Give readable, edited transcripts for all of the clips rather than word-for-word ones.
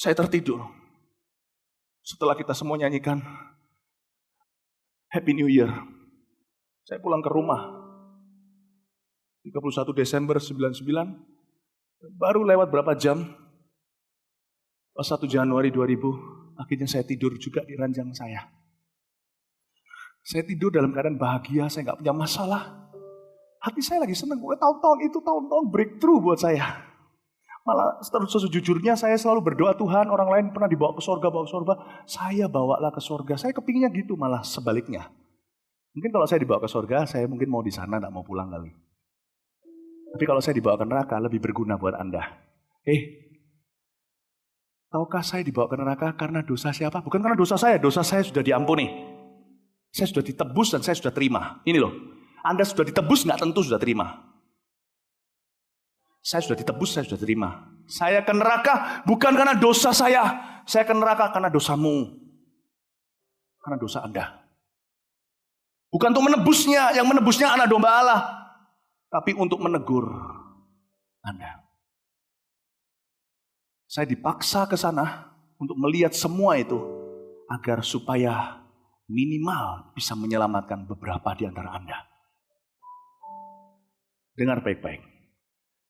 Saya tertidur. Setelah kita semua nyanyikan Happy New Year, saya pulang ke rumah. 31 Desember 99, baru lewat berapa jam, pas 1 Januari 2000, akhirnya saya tidur juga di ranjang saya. Saya tidur dalam keadaan bahagia, saya gak punya masalah. Hati saya lagi senang, tahun-tahun itu tahun-tahun breakthrough buat saya. Malah sejujurnya saya selalu berdoa, Tuhan, orang lain pernah dibawa ke sorga, saya bawalah ke sorga. Saya kepinginnya gitu, malah sebaliknya. Mungkin kalau saya dibawa ke sorga, saya mungkin mau di sana, gak mau pulang kali. Tapi kalau saya dibawa ke neraka, lebih berguna buat Anda. Tahukah saya dibawa ke neraka karena dosa siapa? Bukan karena dosa saya sudah diampuni. Saya sudah ditebus dan saya sudah terima. Ini loh, Anda sudah ditebus, gak tentu sudah terima. Saya sudah ditebus, saya sudah terima. Saya ke neraka bukan karena dosa saya ke neraka karena dosamu. Karena dosa Anda. Bukan untuk menebusnya, yang menebusnya anak domba Allah. Tapi untuk menegur Anda. Saya dipaksa ke sana untuk melihat semua itu agar supaya minimal bisa menyelamatkan beberapa di antara Anda. Dengar baik-baik.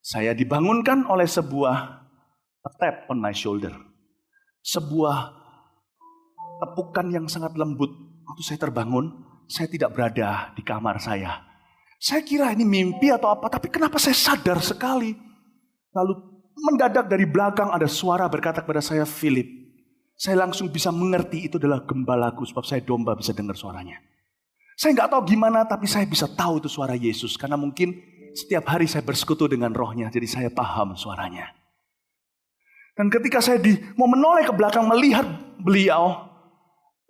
Saya dibangunkan oleh sebuah tap on my shoulder. Sebuah tepukan yang sangat lembut. Waktu saya terbangun, saya tidak berada di kamar saya. Saya kira ini mimpi atau apa, tapi kenapa saya sadar sekali. Lalu mendadak dari belakang ada suara berkata kepada saya, Philip. Saya langsung bisa mengerti itu adalah gembalaku, sebab saya domba bisa dengar suaranya. Saya nggak tahu gimana, tapi saya bisa tahu itu suara Yesus. Karena mungkin setiap hari saya bersekutu dengan rohnya, jadi saya paham suaranya. Dan ketika saya mau menoleh ke belakang melihat beliau,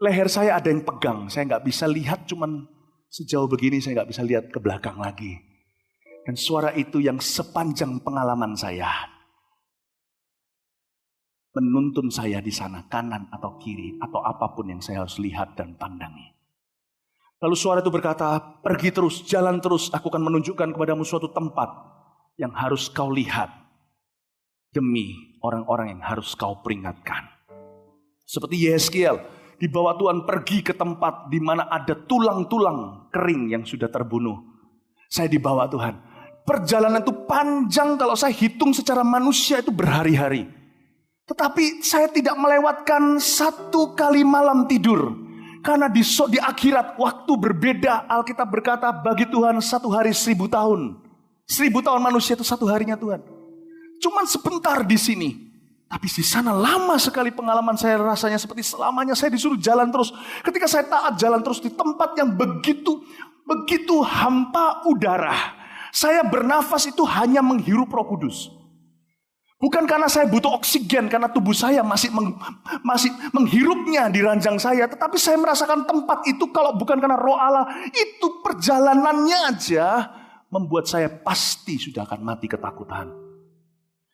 leher saya ada yang pegang. Saya nggak bisa lihat, cuman sejauh begini saya nggak bisa lihat ke belakang lagi. Dan suara itu yang sepanjang pengalaman saya menuntun saya di sana, kanan atau kiri, atau apapun yang saya harus lihat dan pandangi. Lalu suara itu berkata, pergi terus, jalan terus, aku akan menunjukkan kepadamu suatu tempat yang harus kau lihat. Demi orang-orang yang harus kau peringatkan. Seperti Yeskiel, dibawa Tuhan pergi ke tempat di mana ada tulang-tulang kering yang sudah terbunuh. Saya dibawa Tuhan. Perjalanan itu panjang, kalau saya hitung secara manusia itu berhari-hari. Tetapi saya tidak melewatkan 1 kali malam tidur. Karena di akhirat waktu berbeda. Alkitab berkata bagi Tuhan 1 hari 1000 tahun. 1000 tahun manusia itu 1 harinya Tuhan. Cuman sebentar di sini. Tapi di sana lama sekali pengalaman saya, rasanya seperti selamanya saya disuruh jalan terus. Ketika saya taat jalan terus di tempat yang begitu hampa udara. Saya bernafas itu hanya menghirup Roh Kudus. Bukan karena saya butuh oksigen, karena tubuh saya masih menghirupnya di ranjang saya. Tetapi saya merasakan tempat itu kalau bukan karena Roh Allah, itu perjalanannya aja membuat saya pasti sudah akan mati ketakutan.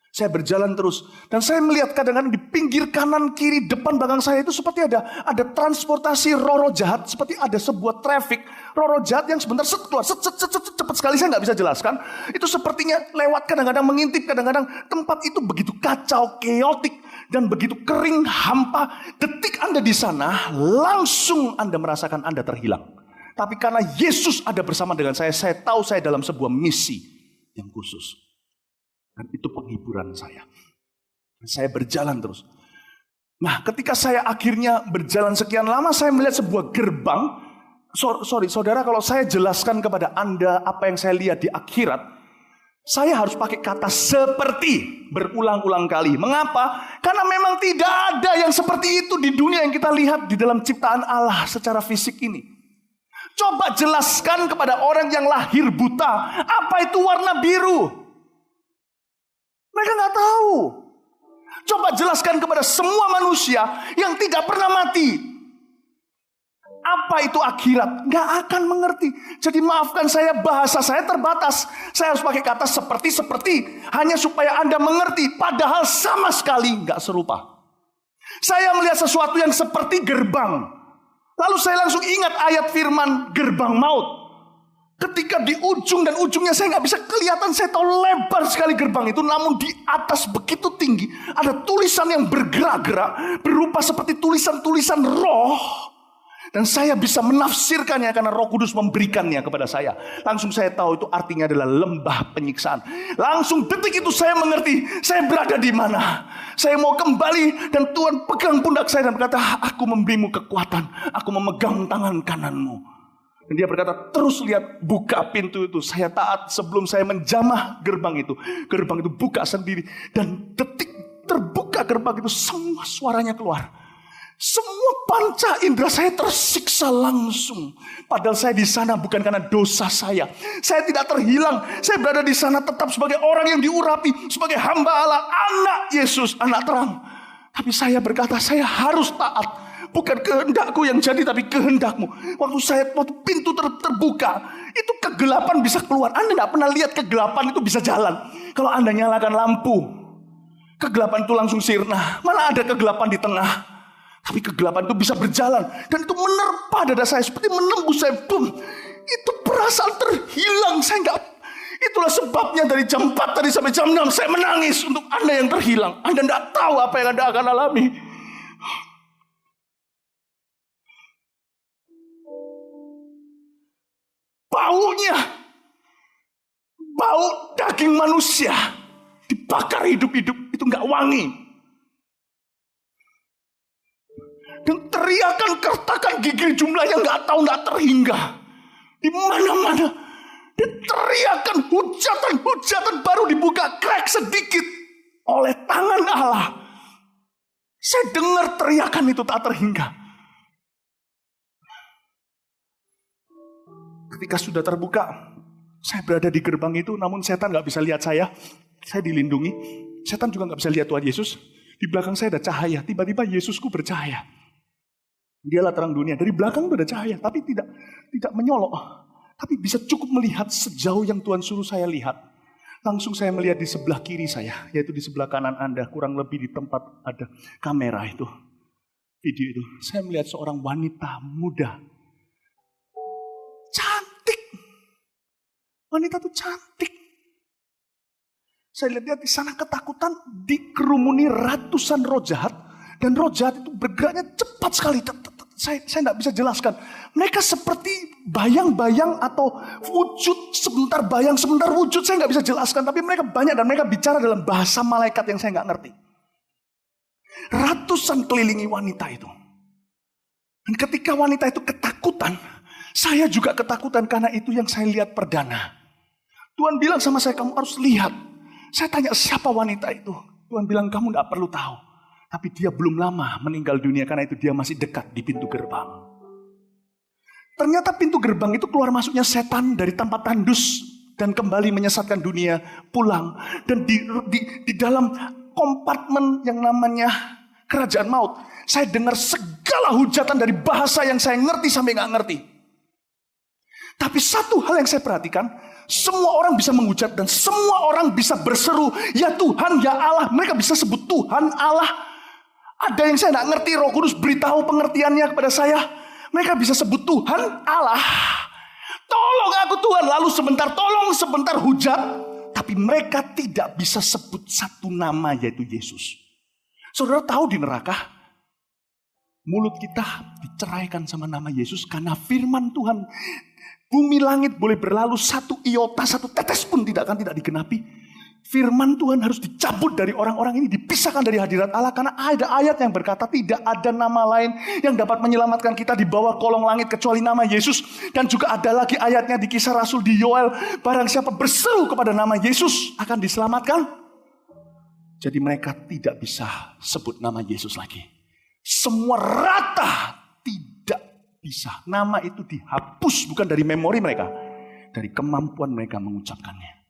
Saya berjalan terus dan saya melihat kadang-kadang di pinggir kanan, kiri, depan, belakang saya itu seperti ada transportasi roh-roh jahat, seperti ada sebuah traffic roh-roh jahat yang sebentar keluar, cepat sekali saya nggak bisa jelaskan. Itu sepertinya lewat, kadang-kadang mengintip, kadang-kadang tempat itu begitu kacau, keotik dan begitu kering, hampa. Detik Anda di sana, langsung Anda merasakan Anda terhilang. Tapi karena Yesus ada bersama dengan saya tahu saya dalam sebuah misi yang khusus. Dan itu penghiburan saya. Saya berjalan terus. Nah, ketika saya akhirnya berjalan sekian lama, saya melihat sebuah gerbang. Saudara, kalau saya jelaskan kepada Anda apa yang saya lihat di akhirat, saya harus pakai kata seperti berulang-ulang kali. Mengapa? Karena memang tidak ada yang seperti itu di dunia yang kita lihat di dalam ciptaan Allah secara fisik ini. Coba jelaskan kepada orang yang lahir buta, apa itu warna biru? Mereka nggak tahu. Coba jelaskan kepada semua manusia yang tidak pernah mati, apa itu akhirat? Nggak akan mengerti. Jadi maafkan saya, bahasa saya terbatas. Saya harus pakai kata seperti hanya supaya Anda mengerti. Padahal sama sekali nggak serupa. Saya melihat sesuatu yang seperti gerbang. Lalu saya langsung ingat ayat firman gerbang maut. Ketika di ujung dan ujungnya saya nggak bisa kelihatan, saya tahu lebar sekali gerbang itu, namun di atas begitu tinggi ada tulisan yang bergerak-gerak berupa seperti tulisan-tulisan roh, dan saya bisa menafsirkannya karena Roh Kudus memberikannya kepada saya. Langsung saya tahu itu artinya adalah lembah penyiksaan. Langsung detik itu saya mengerti saya berada di mana. Saya mau kembali dan Tuhan pegang pundak saya dan berkata, aku memberimu kekuatan, aku memegang tangan kananmu. Dan dia berkata, terus lihat, buka pintu itu. Saya taat sebelum saya menjamah gerbang itu. Gerbang itu buka sendiri. Dan detik terbuka gerbang itu, semua suaranya keluar. Semua panca indera saya tersiksa langsung. Padahal saya di sana bukan karena dosa saya. Saya tidak terhilang. Saya berada di sana tetap sebagai orang yang diurapi. Sebagai hamba Allah, anak Yesus, anak terang. Tapi saya berkata, saya harus taat. Bukan kehendakku yang jadi, tapi kehendakmu. Waktu pintu terbuka, itu kegelapan bisa keluar. Anda tidak pernah lihat kegelapan itu bisa jalan. Kalau Anda nyalakan lampu, kegelapan itu langsung sirna. Mana ada kegelapan di tengah. Tapi kegelapan itu bisa berjalan. Dan itu menerpa dada saya, seperti menembus saya. Boom. Itu perasaan terhilang. Saya enggak. Itulah sebabnya dari jam 4 tadi sampai jam 6 saya menangis untuk Anda yang terhilang. Anda tidak tahu apa yang Anda akan alami. Baunya, bau daging manusia dibakar hidup-hidup, itu nggak wangi. Dan teriakan, kertakan gigi jumlahnya nggak tahu, nggak terhingga di mana-mana. Dan teriakan, hujatan baru dibuka crack sedikit oleh tangan Allah. Saya dengar teriakan itu tak terhingga. Ketika sudah terbuka, saya berada di gerbang itu, namun setan gak bisa lihat saya. Saya dilindungi. Setan juga gak bisa lihat Tuhan Yesus. Di belakang saya ada cahaya. Tiba-tiba Yesusku bercahaya. Dialah terang dunia. Dari belakang itu ada cahaya, tapi tidak menyolok. Tapi bisa cukup melihat sejauh yang Tuhan suruh saya lihat. Langsung saya melihat di sebelah kiri saya, yaitu di sebelah kanan Anda, kurang lebih di tempat ada kamera itu. Video itu. Saya melihat seorang wanita muda. Cantik. Wanita itu cantik. Saya lihat di sana ketakutan, dikerumuni ratusan roh jahat. Dan roh jahat itu bergeraknya cepat sekali. Saya tidak bisa jelaskan. Mereka seperti bayang-bayang atau wujud, sebentar bayang, sebentar wujud. Saya nggak bisa jelaskan. Tapi mereka banyak dan mereka bicara dalam bahasa malaikat yang saya nggak ngerti. Ratusan kelilingi wanita itu. Dan ketika wanita itu ketakutan, saya juga ketakutan karena itu yang saya lihat perdana. Tuhan bilang sama saya, kamu harus lihat. Saya tanya siapa wanita itu. Tuhan bilang kamu tidak perlu tahu. Tapi dia belum lama meninggal dunia karena itu dia masih dekat di pintu gerbang. Ternyata pintu gerbang itu keluar masuknya setan dari tempat tandus. Dan kembali menyesatkan dunia pulang. Dan di dalam kompartemen yang namanya kerajaan maut. Saya dengar segala hujatan dari bahasa yang saya ngerti sampai gak ngerti. Tapi satu hal yang saya perhatikan, semua orang bisa menghujat dan semua orang bisa berseru, ya Tuhan, ya Allah. Mereka bisa sebut Tuhan, Allah. Ada yang saya tidak ngerti, Roh Kudus beritahu pengertiannya kepada saya. Mereka bisa sebut Tuhan, Allah. Tolong aku Tuhan, lalu sebentar tolong, sebentar hujat. Tapi mereka tidak bisa sebut satu nama, yaitu Yesus. Saudara tahu di neraka, mulut kita diceraikan sama nama Yesus karena firman Tuhan. Bumi langit boleh berlalu, satu iota, satu tetes pun tidak digenapi. Firman Tuhan harus dicabut dari orang-orang ini, dipisahkan dari hadirat Allah. Karena ada ayat yang berkata tidak ada nama lain yang dapat menyelamatkan kita di bawah kolong langit kecuali nama Yesus. Dan juga ada lagi ayatnya di Kisah Rasul di Yoel, barang siapa berseru kepada nama Yesus akan diselamatkan. Jadi mereka tidak bisa sebut nama Yesus lagi. Semua rata tidak bisa. Nama itu dihapus bukan dari memori mereka, dari kemampuan mereka mengucapkannya.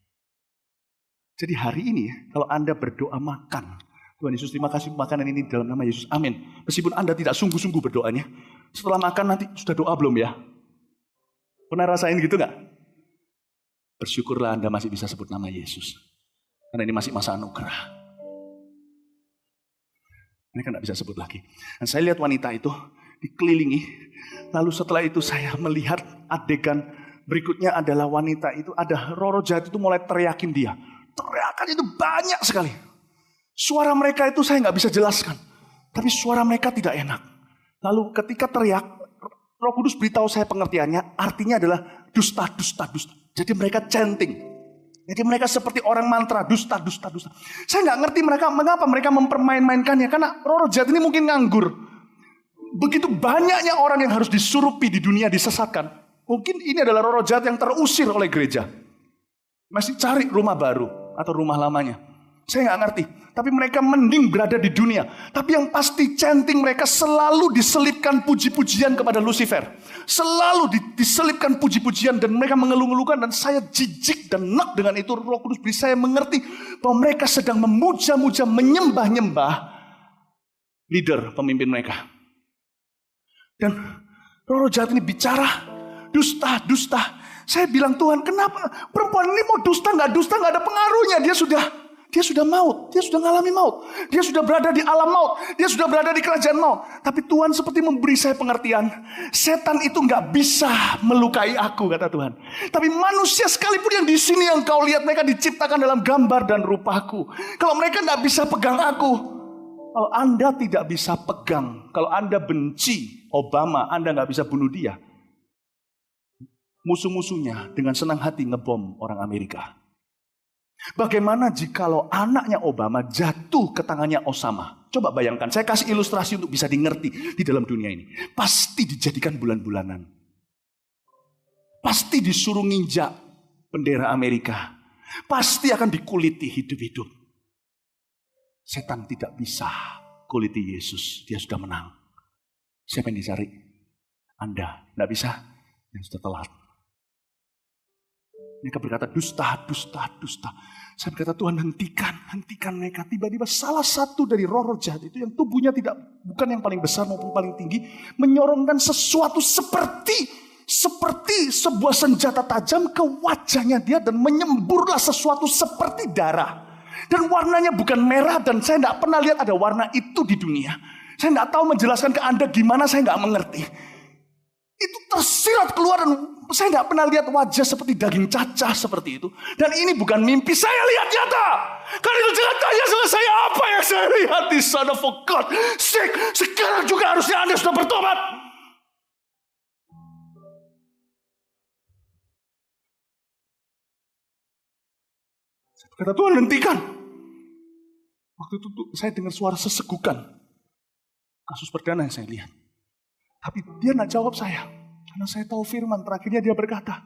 Jadi hari ini kalau Anda berdoa makan, Tuhan Yesus terima kasih makanan ini dalam nama Yesus, amin. Meskipun Anda tidak sungguh-sungguh berdoanya, setelah makan nanti sudah doa belum ya? Pernah rasain gitu gak? Bersyukurlah Anda masih bisa sebut nama Yesus. Karena ini masih masa anugerah. Mereka tidak bisa sebut lagi. Dan saya lihat wanita itu dikelilingi. Lalu setelah itu saya melihat adegan Berikutnya adalah wanita itu, ada roh jahat itu mulai teriakin dia. Teriakan itu banyak sekali. Suara mereka itu saya nggak bisa jelaskan. Tapi suara mereka tidak enak. Lalu ketika teriak, Roh Kudus beritahu saya pengertiannya, artinya adalah dusta, dusta, dusta. Jadi mereka chanting. Jadi mereka seperti orang mantra, dusta, dusta, dusta. Saya nggak ngerti mereka mengapa mereka mempermain-mainkannya. Karena roh jahat ini mungkin nganggur. Begitu banyaknya orang yang harus disurupi di dunia, disesatkan. Mungkin ini adalah roh jahat yang terusir oleh gereja. Masih cari rumah baru atau rumah lamanya. Saya nggak ngerti. Tapi mereka mending berada di dunia. Tapi yang pasti chanting mereka selalu diselipkan puji-pujian kepada Lucifer. Selalu diselipkan puji-pujian dan mereka mengeluh-ngeluhkan. Dan saya jijik dan nek dengan itu. Roh Kudus beri saya mengerti bahwa mereka sedang memuja-muja, menyembah-nyembah leader, pemimpin mereka. Dan roh jahat ini bicara, dusta, dusta. Saya bilang, Tuhan, kenapa perempuan ini mau dusta, nggak ada pengaruhnya. Dia sudah maut, dia sudah mengalami maut. Dia sudah berada di alam maut, dia sudah berada di kerajaan maut. Tapi Tuhan seperti memberi saya pengertian. Setan itu nggak bisa melukai aku, kata Tuhan. Tapi manusia sekalipun yang di sini yang kau lihat, mereka diciptakan dalam gambar dan rupaku. Kalau mereka nggak bisa pegang aku, kalau Anda tidak bisa pegang, kalau Anda benci Obama, Anda nggak bisa bunuh dia. Musuh-musuhnya dengan senang hati ngebom orang Amerika. Bagaimana jikalau anaknya Obama jatuh ke tangannya Osama? Coba bayangkan, saya kasih ilustrasi untuk bisa dimengerti di dalam dunia ini. Pasti dijadikan bulan-bulanan. Pasti disuruh nginjak bendera Amerika. Pasti akan dikuliti hidup-hidup. Setan tidak bisa kuliti Yesus, dia sudah menang. Siapa yang dicari? Anda, tidak bisa, yang sudah telat. Mereka berkata, dusta, dusta, dusta. Saya berkata, Tuhan hentikan mereka. Tiba-tiba salah satu dari roh-roh jahat itu yang tubuhnya bukan yang paling besar maupun paling tinggi, menyorongkan sesuatu seperti sebuah senjata tajam ke wajahnya dia dan menyemburlah sesuatu seperti darah. Dan warnanya bukan merah dan saya tidak pernah lihat ada warna itu di dunia. Saya tidak tahu menjelaskan ke Anda gimana, saya tidak mengerti. Itu tersirat keluar dan saya tidak pernah lihat wajah seperti daging cacah seperti itu. Dan ini bukan mimpi, saya lihat nyata. Karena itu jangan tanya sama saya apa yang saya lihat di sana, for God sake. Sekarang juga harusnya Anda sudah bertobat. Kata Tuhan, hentikan. Waktu itu saya dengar suara sesegukan. Kasus perdana yang saya lihat. Tapi dia tidak jawab saya. Karena saya tahu firman, terakhirnya dia berkata,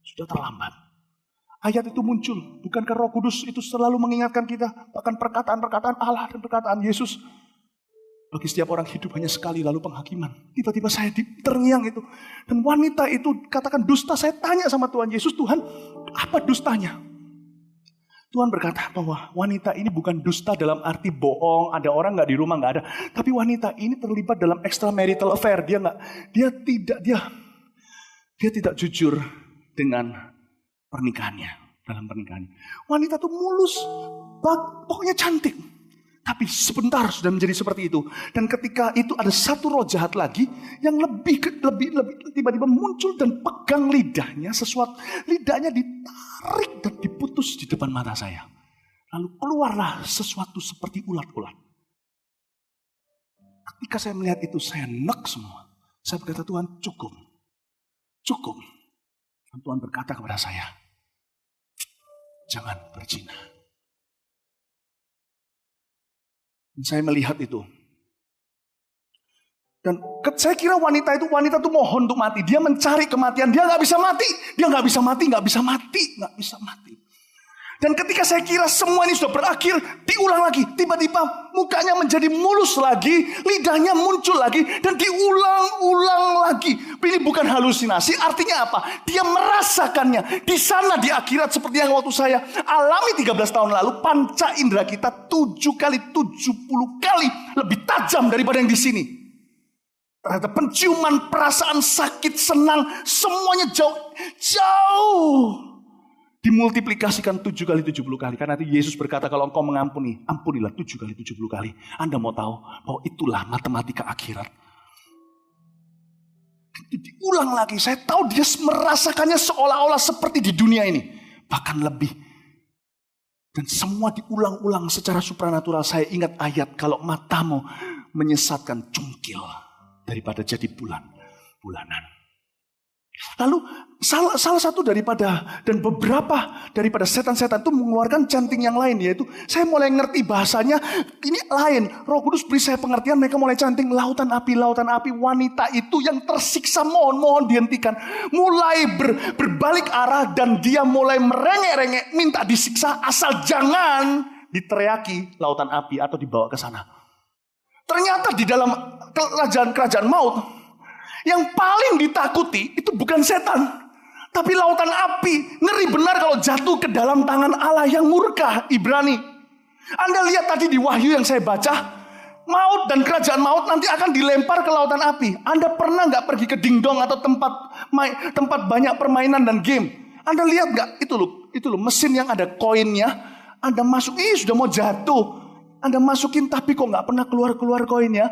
sudah terlambat. Ayat itu muncul. Bukankah Roh Kudus itu selalu mengingatkan kita, bahkan perkataan-perkataan Allah dan perkataan Yesus. Bagi setiap orang hidup hanya sekali, lalu penghakiman. Tiba-tiba saya terngiang itu. Dan wanita itu katakan dusta. Saya tanya sama Tuhan Yesus, Tuhan, apa dustanya? Tuhan berkata bahwa wanita ini bukan dusta dalam arti bohong, ada orang nggak di rumah, nggak ada. Tapi wanita ini terlibat dalam extramarital affair. Dia tidak jujur dengan pernikahannya, dalam pernikahannya. Wanita itu mulus, pokoknya cantik. Tapi sebentar sudah menjadi seperti itu. Dan ketika itu ada satu roh jahat lagi yang lebih tiba-tiba muncul dan pegang lidahnya, lidahnya ditarik dan diputus di depan mata saya. Lalu keluarlah sesuatu seperti ulat-ulat. Ketika saya melihat itu, saya nek semua. Saya berkata, Tuhan, cukup. Dan Tuhan berkata kepada saya, jangan berzina. Dan saya melihat itu. Dan saya kira wanita itu mohon untuk mati. Dia mencari kematian. Dia nggak bisa mati. Dan ketika saya kira semua ini sudah berakhir, diulang lagi. Tiba-tiba mukanya menjadi mulus lagi, lidahnya muncul lagi, dan diulang-ulang lagi. Ini bukan halusinasi, artinya apa? Dia merasakannya. Di sana di akhirat seperti yang waktu saya alami 13 tahun lalu, panca indera kita 7 kali 70 kali lebih tajam daripada yang di sini. Terhadap penciuman, perasaan sakit, senang, semuanya jauh. Dimultiplikasikan 7 kali 70 kali. Karena itu Yesus berkata, kalau engkau mengampuni, ampunilah 7 kali 70 kali. Anda mau tahu bahwa itulah matematika akhirat. Itu diulang lagi. Saya tahu dia merasakannya seolah-olah seperti di dunia ini. Bahkan lebih. Dan semua diulang-ulang secara supranatural. Saya ingat ayat, kalau matamu menyesatkan, cungkil daripada jadi bulanan. Lalu salah satu daripada dan beberapa daripada setan-setan itu mengeluarkan canting yang lain, yaitu saya mulai ngerti bahasanya ini lain. Roh Kudus beri saya pengertian, mereka mulai canting lautan api, wanita itu yang tersiksa, mohon dihentikan. Mulai berbalik arah dan dia mulai merengek-rengek minta disiksa asal jangan diteriaki lautan api atau dibawa ke sana. Ternyata di dalam kerajaan maut yang paling ditakuti itu bukan setan, tapi lautan api. Ngeri benar kalau jatuh ke dalam tangan Allah yang murka, Ibrani. Anda lihat tadi di Wahyu yang saya baca, maut dan kerajaan maut nanti akan dilempar ke lautan api. Anda pernah gak pergi ke dingdong atau tempat banyak permainan dan game? Anda lihat gak? Itu loh mesin yang ada koinnya. Anda masuk, sudah mau jatuh. Anda masukin tapi kok gak pernah keluar koinnya.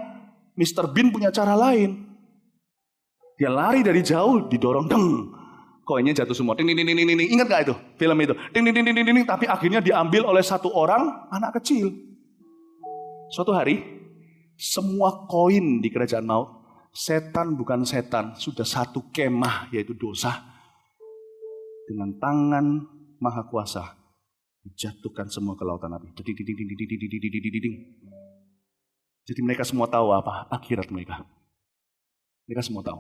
Mr. Bean punya cara lain. Dia lari dari jauh, didorong, deng. Koinnya jatuh semua. Ding. Ingat gak itu film itu? Ding. Tapi akhirnya diambil oleh satu orang, anak kecil. Suatu hari, semua koin di kerajaan maut, setan bukan setan, sudah satu kemah, yaitu dosa. Dengan tangan maha kuasa, dijatuhkan semua ke lautan api. Jadi mereka semua tahu apa akhirat mereka. Mereka semua tahu.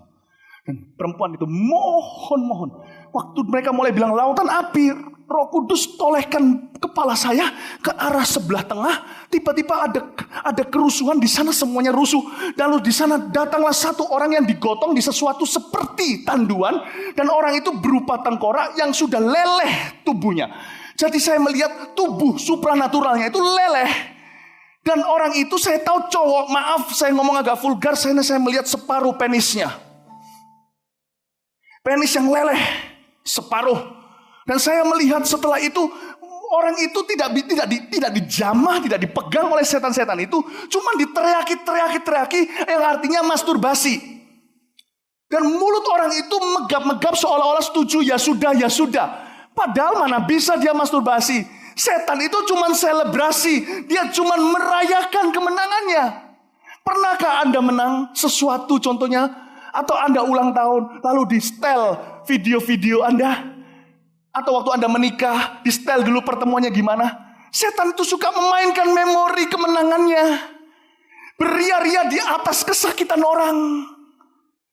Dan perempuan itu mohon. Waktu mereka mulai bilang lautan api, Roh Kudus tolehkan kepala saya ke arah sebelah tengah. Tiba-tiba ada kerusuhan di sana, semuanya rusuh. Lalu di sana datanglah satu orang yang digotong di sesuatu seperti tanduan. Dan orang itu berupa tengkorak yang sudah leleh tubuhnya. Jadi saya melihat tubuh supranaturalnya itu leleh. Dan orang itu saya tahu cowok, maaf saya ngomong agak vulgar, saya melihat separuh penisnya. Penis yang leleh, separuh. Dan saya melihat setelah itu, orang itu tidak dijamah, tidak dipegang oleh setan-setan itu. Cuma diteriaki, yang artinya masturbasi. Dan mulut orang itu megap-megap seolah-olah setuju, ya sudah. Padahal mana bisa dia masturbasi. Setan itu cuma selebrasi. Dia cuma merayakan kemenangannya. Pernahkah Anda menang sesuatu contohnya? Atau Anda ulang tahun, lalu di setel video-video Anda. Atau waktu Anda menikah, di setel dulu pertemuannya gimana. Setan itu suka memainkan memori kemenangannya. Beria-ria di atas kesakitan orang.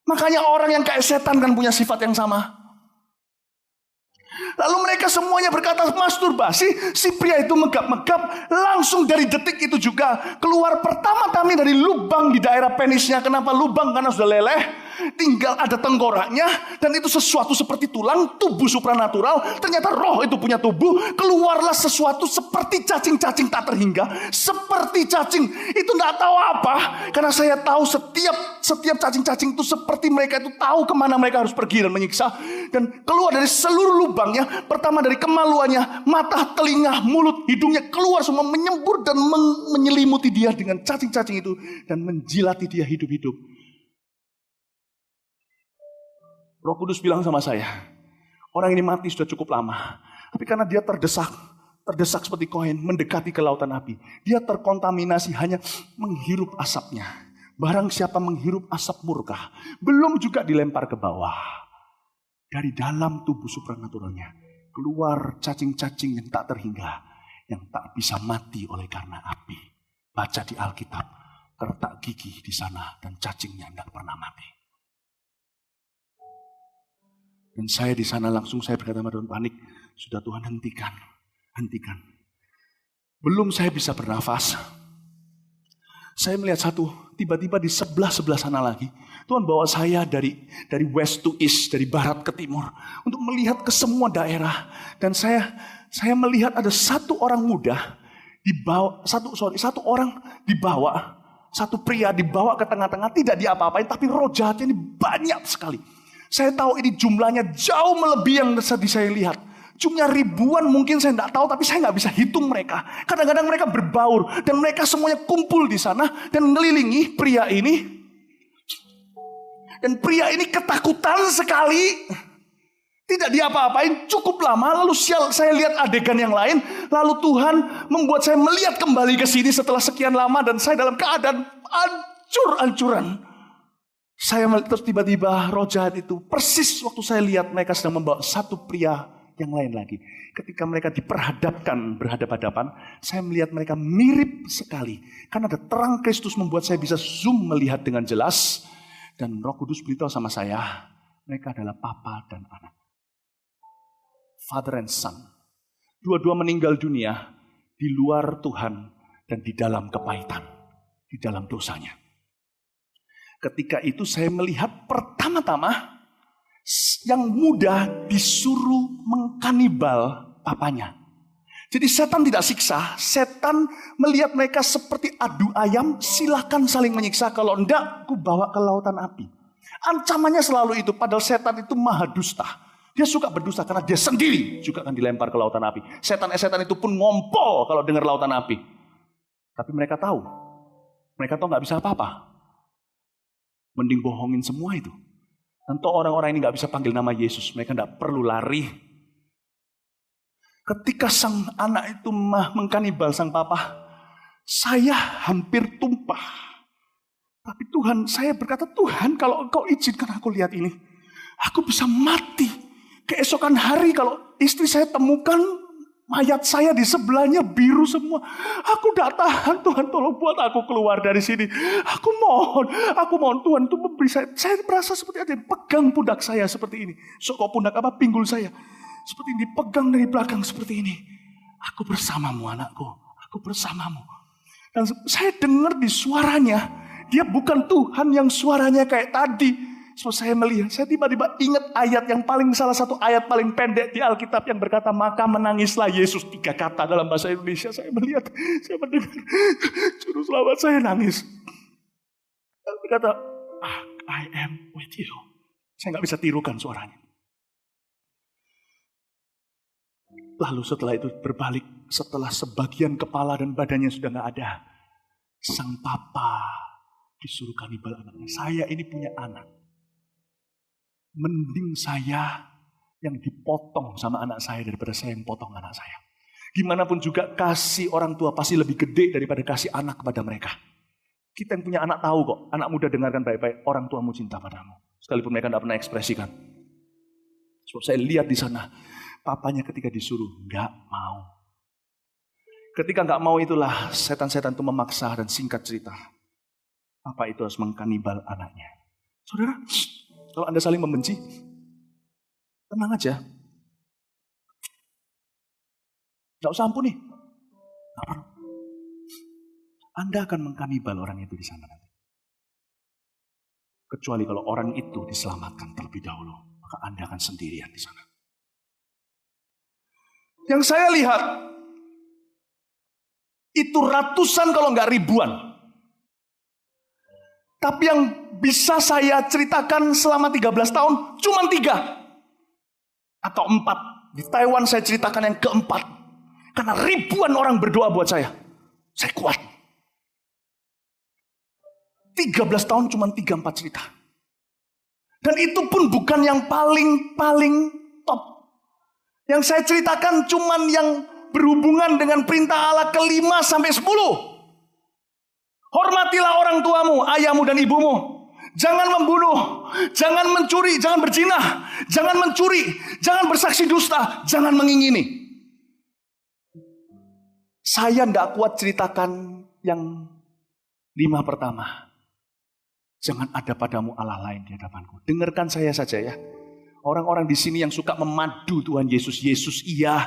Makanya orang yang kayak setan kan punya sifat yang sama. Lalu mereka semuanya berkata masturbasi. Si pria itu megap-megap. Langsung dari detik itu juga keluar pertama-tama dari lubang di daerah penisnya. Kenapa lubang? Karena sudah leleh. Tinggal ada tengkoraknya. Dan itu sesuatu seperti tulang. Tubuh supranatural. Ternyata roh itu punya tubuh. Keluarlah sesuatu seperti cacing-cacing tak terhingga. Seperti cacing. Itu gak tahu apa. Karena saya tahu setiap cacing-cacing itu seperti mereka itu tahu kemana mereka harus pergi dan menyiksa. Dan keluar dari seluruh lubangnya. Pertama dari kemaluannya, mata, telinga, mulut, hidungnya keluar semua, menyembur dan menyelimuti dia dengan cacing-cacing itu dan menjilati dia hidup-hidup. Roh Kudus bilang sama saya, orang ini mati sudah cukup lama, tapi karena dia terdesak seperti koin mendekati ke lautan api, dia terkontaminasi hanya menghirup asapnya. Barang siapa menghirup asap murka, belum juga dilempar ke bawah. Dari dalam tubuh supranaturalnya keluar cacing-cacing yang tak terhingga, yang tak bisa mati oleh karena api. Baca di Alkitab, terletak gigi di sana dan cacingnya tidak pernah mati. Dan saya di sana langsung saya berkata dengan panik, sudah Tuhan hentikan. Belum saya bisa bernafas. Saya melihat tiba-tiba di sebelah sana lagi. Tuhan bawa saya dari west to east, dari barat ke timur. Untuk melihat ke semua daerah. Dan saya melihat ada satu orang muda. Satu orang dibawa. Satu pria dibawa ke tengah-tengah. Tidak diapa-apain, tapi roh jahatnya ini banyak sekali. Saya tahu ini jumlahnya jauh melebihi yang tadi saya lihat. Jumlah ribuan mungkin saya tidak tahu, tapi saya nggak bisa hitung mereka. Kadang-kadang mereka berbaur dan mereka semuanya kumpul di sana dan mengelilingi pria ini. Dan pria ini ketakutan sekali. Tidak diapa-apain, cukup lama. Lalu saya lihat adegan yang lain. Lalu Tuhan membuat saya melihat kembali ke sini setelah sekian lama. Dan saya dalam keadaan hancur-hancuran. Saya melihat terus tiba-tiba roh jahat itu. Persis waktu saya lihat mereka sedang membawa satu pria yang lain lagi. Ketika mereka berhadapan-hadapan. Saya melihat mereka mirip sekali. Karena ada terang Kristus membuat saya bisa zoom melihat dengan jelas. Dan Roh Kudus beritahu sama saya. Mereka adalah papa dan anak. Father and son. Dua-dua meninggal dunia di luar Tuhan dan di dalam kepahitan, di dalam dosanya. Ketika itu saya melihat pertama-tama yang muda disuruh mengkanibal papanya. Jadi setan tidak siksa, setan melihat mereka seperti adu ayam, silakan saling menyiksa, kalau enggak aku bawa ke lautan api. Ancamannya selalu itu, padahal setan itu maha dusta. Dia suka berdusta karena dia sendiri juga akan dilempar ke lautan api. Setan-setan itu pun ngompol kalau dengar lautan api. Tapi mereka tahu nggak bisa apa-apa. Mending bohongin semua itu. Tentu orang-orang ini nggak bisa panggil nama Yesus, mereka nggak perlu lari. Ketika sang anak itu mengkanibal sang papa, saya hampir tumpah. Tapi Tuhan, saya berkata, Tuhan kalau Engkau izinkan aku lihat ini, aku bisa mati. Keesokan hari kalau istri saya temukan mayat saya di sebelahnya biru semua. Aku tidak tahan, Tuhan tolong buat aku keluar dari sini. Aku mohon Tuhan untuk memberi saya. Saya merasa seperti ada yang pegang pundak saya seperti ini. Kok pundak apa? Pinggul saya. Seperti ini, pegang dari belakang seperti ini. Aku bersamamu anakku, aku bersamamu. Dan saya dengar di suaranya, dia bukan Tuhan yang suaranya kayak tadi. So, saya melihat, saya tiba-tiba ingat ayat yang salah satu ayat paling pendek di Alkitab yang berkata, maka menangislah Yesus. 3 kata dalam bahasa Indonesia. Saya melihat, saya mendengar, juru selamat saya nangis. Dia berkata, I am with you. Saya nggak bisa tirukan suaranya. Lalu setelah itu berbalik, setelah sebagian kepala dan badannya sudah nggak ada, sang papa disuruh kanibal anaknya. Saya ini punya anak. Mending saya yang dipotong sama anak saya daripada saya yang potong anak saya. Gimana pun juga kasih orang tua pasti lebih gede daripada kasih anak kepada mereka. Kita yang punya anak tahu kok. Anak muda dengarkan baik-baik. Orang tuamu cinta padamu. Sekalipun mereka tidak pernah ekspresikan. So, saya lihat di sana. Papanya ketika disuruh nggak mau. Ketika nggak mau itulah setan-setan itu memaksa dan singkat cerita. Papa itu harus mengkanibal anaknya. Saudara, kalau Anda saling membenci, tenang aja. Nggak usah ampuni. Nggak perlu. Anda akan mengkanibal orang itu di sana nanti. Kecuali kalau orang itu diselamatkan terlebih dahulu, maka Anda akan sendirian di sana. Yang saya lihat, itu ratusan kalau nggak ribuan. Tapi yang bisa saya ceritakan selama 13 tahun, cuma 3 atau 4. Di Taiwan saya ceritakan yang keempat. Karena ribuan orang berdoa buat saya. Saya kuat. 13 tahun cuma 3-4 cerita. Dan itu pun bukan yang paling top. Yang saya ceritakan cuma yang berhubungan dengan perintah Allah ke-5 sampai 10. Hormatilah orang tuamu, ayahmu dan ibumu. Jangan membunuh, jangan mencuri, jangan berzina, jangan mencuri, jangan bersaksi dusta, jangan mengingini. Saya tidak kuat ceritakan yang 5 pertama. Jangan ada padamu Allah lain di hadapanku. Dengarkan saya saja ya. Orang-orang di sini yang suka memadu Tuhan Yesus. Yesus iya,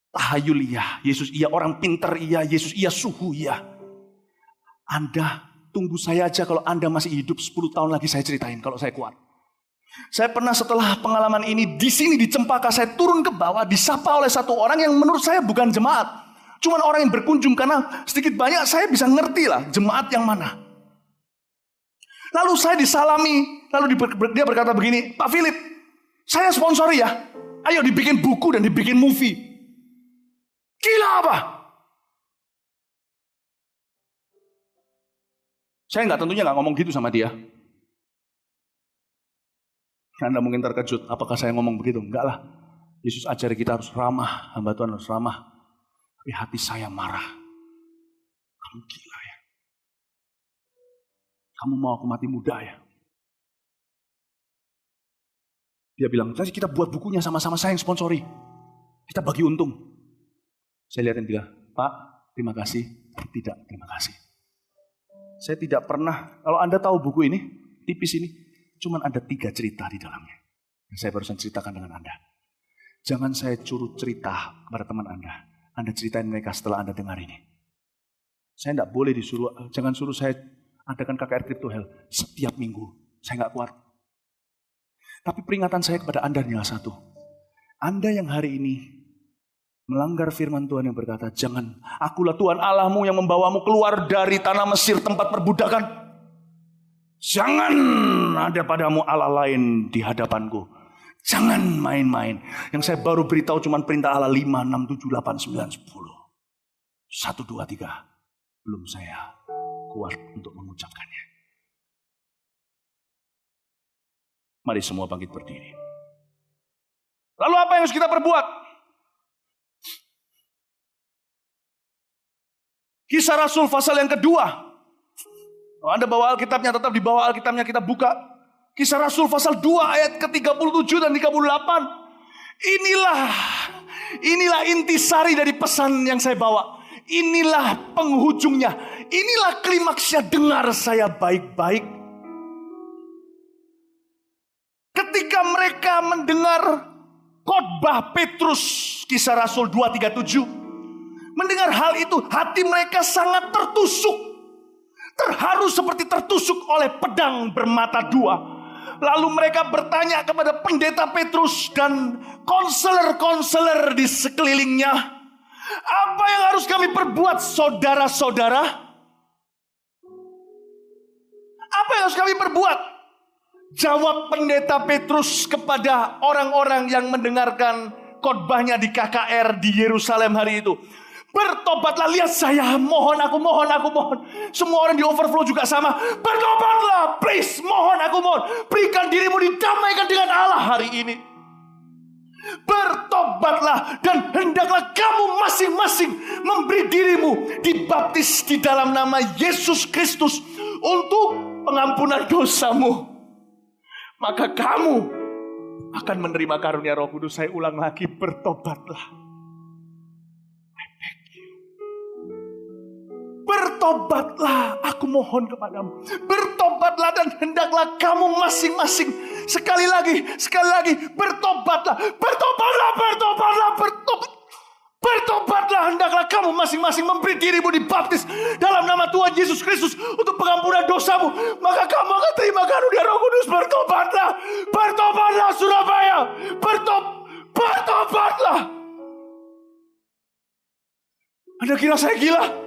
tahayul iya. Yesus iya, orang pintar iya. Yesus iya, suhu iya. Anda tunggu saya aja kalau Anda masih hidup 10 tahun lagi saya ceritain kalau saya kuat. Saya pernah setelah pengalaman ini di sini di Cempaka saya turun ke bawah disapa oleh satu orang yang menurut saya bukan jemaat. Cuman orang yang berkunjung karena sedikit banyak saya bisa ngerti lah jemaat yang mana. Lalu saya disalami, lalu dia berkata begini, Pak Philip, saya sponsori ya. Ayo dibikin buku dan dibikin movie. Gila apa? Saya tentunya nggak ngomong gitu sama dia. Anda mungkin terkejut, apakah saya ngomong begitu? Enggak lah. Yesus ajari kita harus ramah, hamba Tuhan harus ramah. Tapi hati saya marah. Kamu gila ya? Kamu mau aku mati muda ya? Dia bilang, kita buat bukunya sama-sama, saya yang sponsori. Kita bagi untung. Saya lihatin dia, Pak, terima kasih. Tidak, terima kasih. Saya tidak pernah, kalau Anda tahu buku ini, tipis ini, cuman ada 3 cerita di dalamnya. Yang saya barusan ceritakan dengan Anda. Jangan saya suruh cerita kepada teman Anda. Anda ceritain mereka setelah Anda dengar ini. Saya tidak boleh disuruh, jangan suruh saya adakan KKR Crypto Hell setiap minggu. Saya nggak kuat. Tapi peringatan saya kepada Anda adalah satu. Anda yang hari ini melanggar firman Tuhan yang berkata, jangan, akulah Tuhan Allahmu yang membawamu keluar dari tanah Mesir tempat perbudakan. Jangan ada padamu Allah lain di hadapanku. Jangan main-main. Yang saya baru beritahu cuma perintah Allah 5, 6, 7, 8, 9, 10. 1, 2, 3. Belum saya kuat untuk mengucapkannya. Mari semua bangkit berdiri. Lalu apa yang harus kita perbuat? Kisah Rasul pasal yang kedua. Kalau Anda bawa Alkitabnya, tetap di bawah Alkitabnya kita buka. Kisah Rasul pasal 2 ayat ke-37 dan 38. Inilah intisari dari pesan yang saya bawa. Inilah penghujungnya. Inilah klimaksnya, dengar saya baik-baik. Ketika mereka mendengar khotbah Petrus, Kisah Rasul 2:37, mendengar hal itu, hati mereka sangat tertusuk. Terharu seperti tertusuk oleh pedang bermata 2. Lalu mereka bertanya kepada pendeta Petrus dan konselor-konselor di sekelilingnya, apa yang harus kami perbuat, saudara-saudara? Apa yang harus kami perbuat? Jawab pendeta Petrus kepada orang-orang yang mendengarkan khotbahnya di KKR di Yerusalem hari itu. Bertobatlah, lihat saya, mohon, aku mohon. Semua orang di overflow juga sama. Bertobatlah, please, mohon, aku mohon. Berikan dirimu didamaikan dengan Allah hari ini. Bertobatlah dan hendaklah kamu masing-masing memberi dirimu dibaptis di dalam nama Yesus Kristus untuk pengampunan dosamu. Maka kamu akan menerima karunia Roh Kudus. Saya ulang lagi, bertobatlah. Bertobatlah, aku mohon kepadamu. Bertobatlah dan hendaklah kamu masing-masing. Sekali lagi, bertobatlah. Bertobatlah, hendaklah kamu masing-masing memberi dirimu dibaptis dalam nama Tuhan Yesus Kristus untuk pengampunan dosamu. Maka kamu akan terima karunia Roh Kudus. Bertobatlah Surabaya. Bertobatlah. Anda kira saya gila?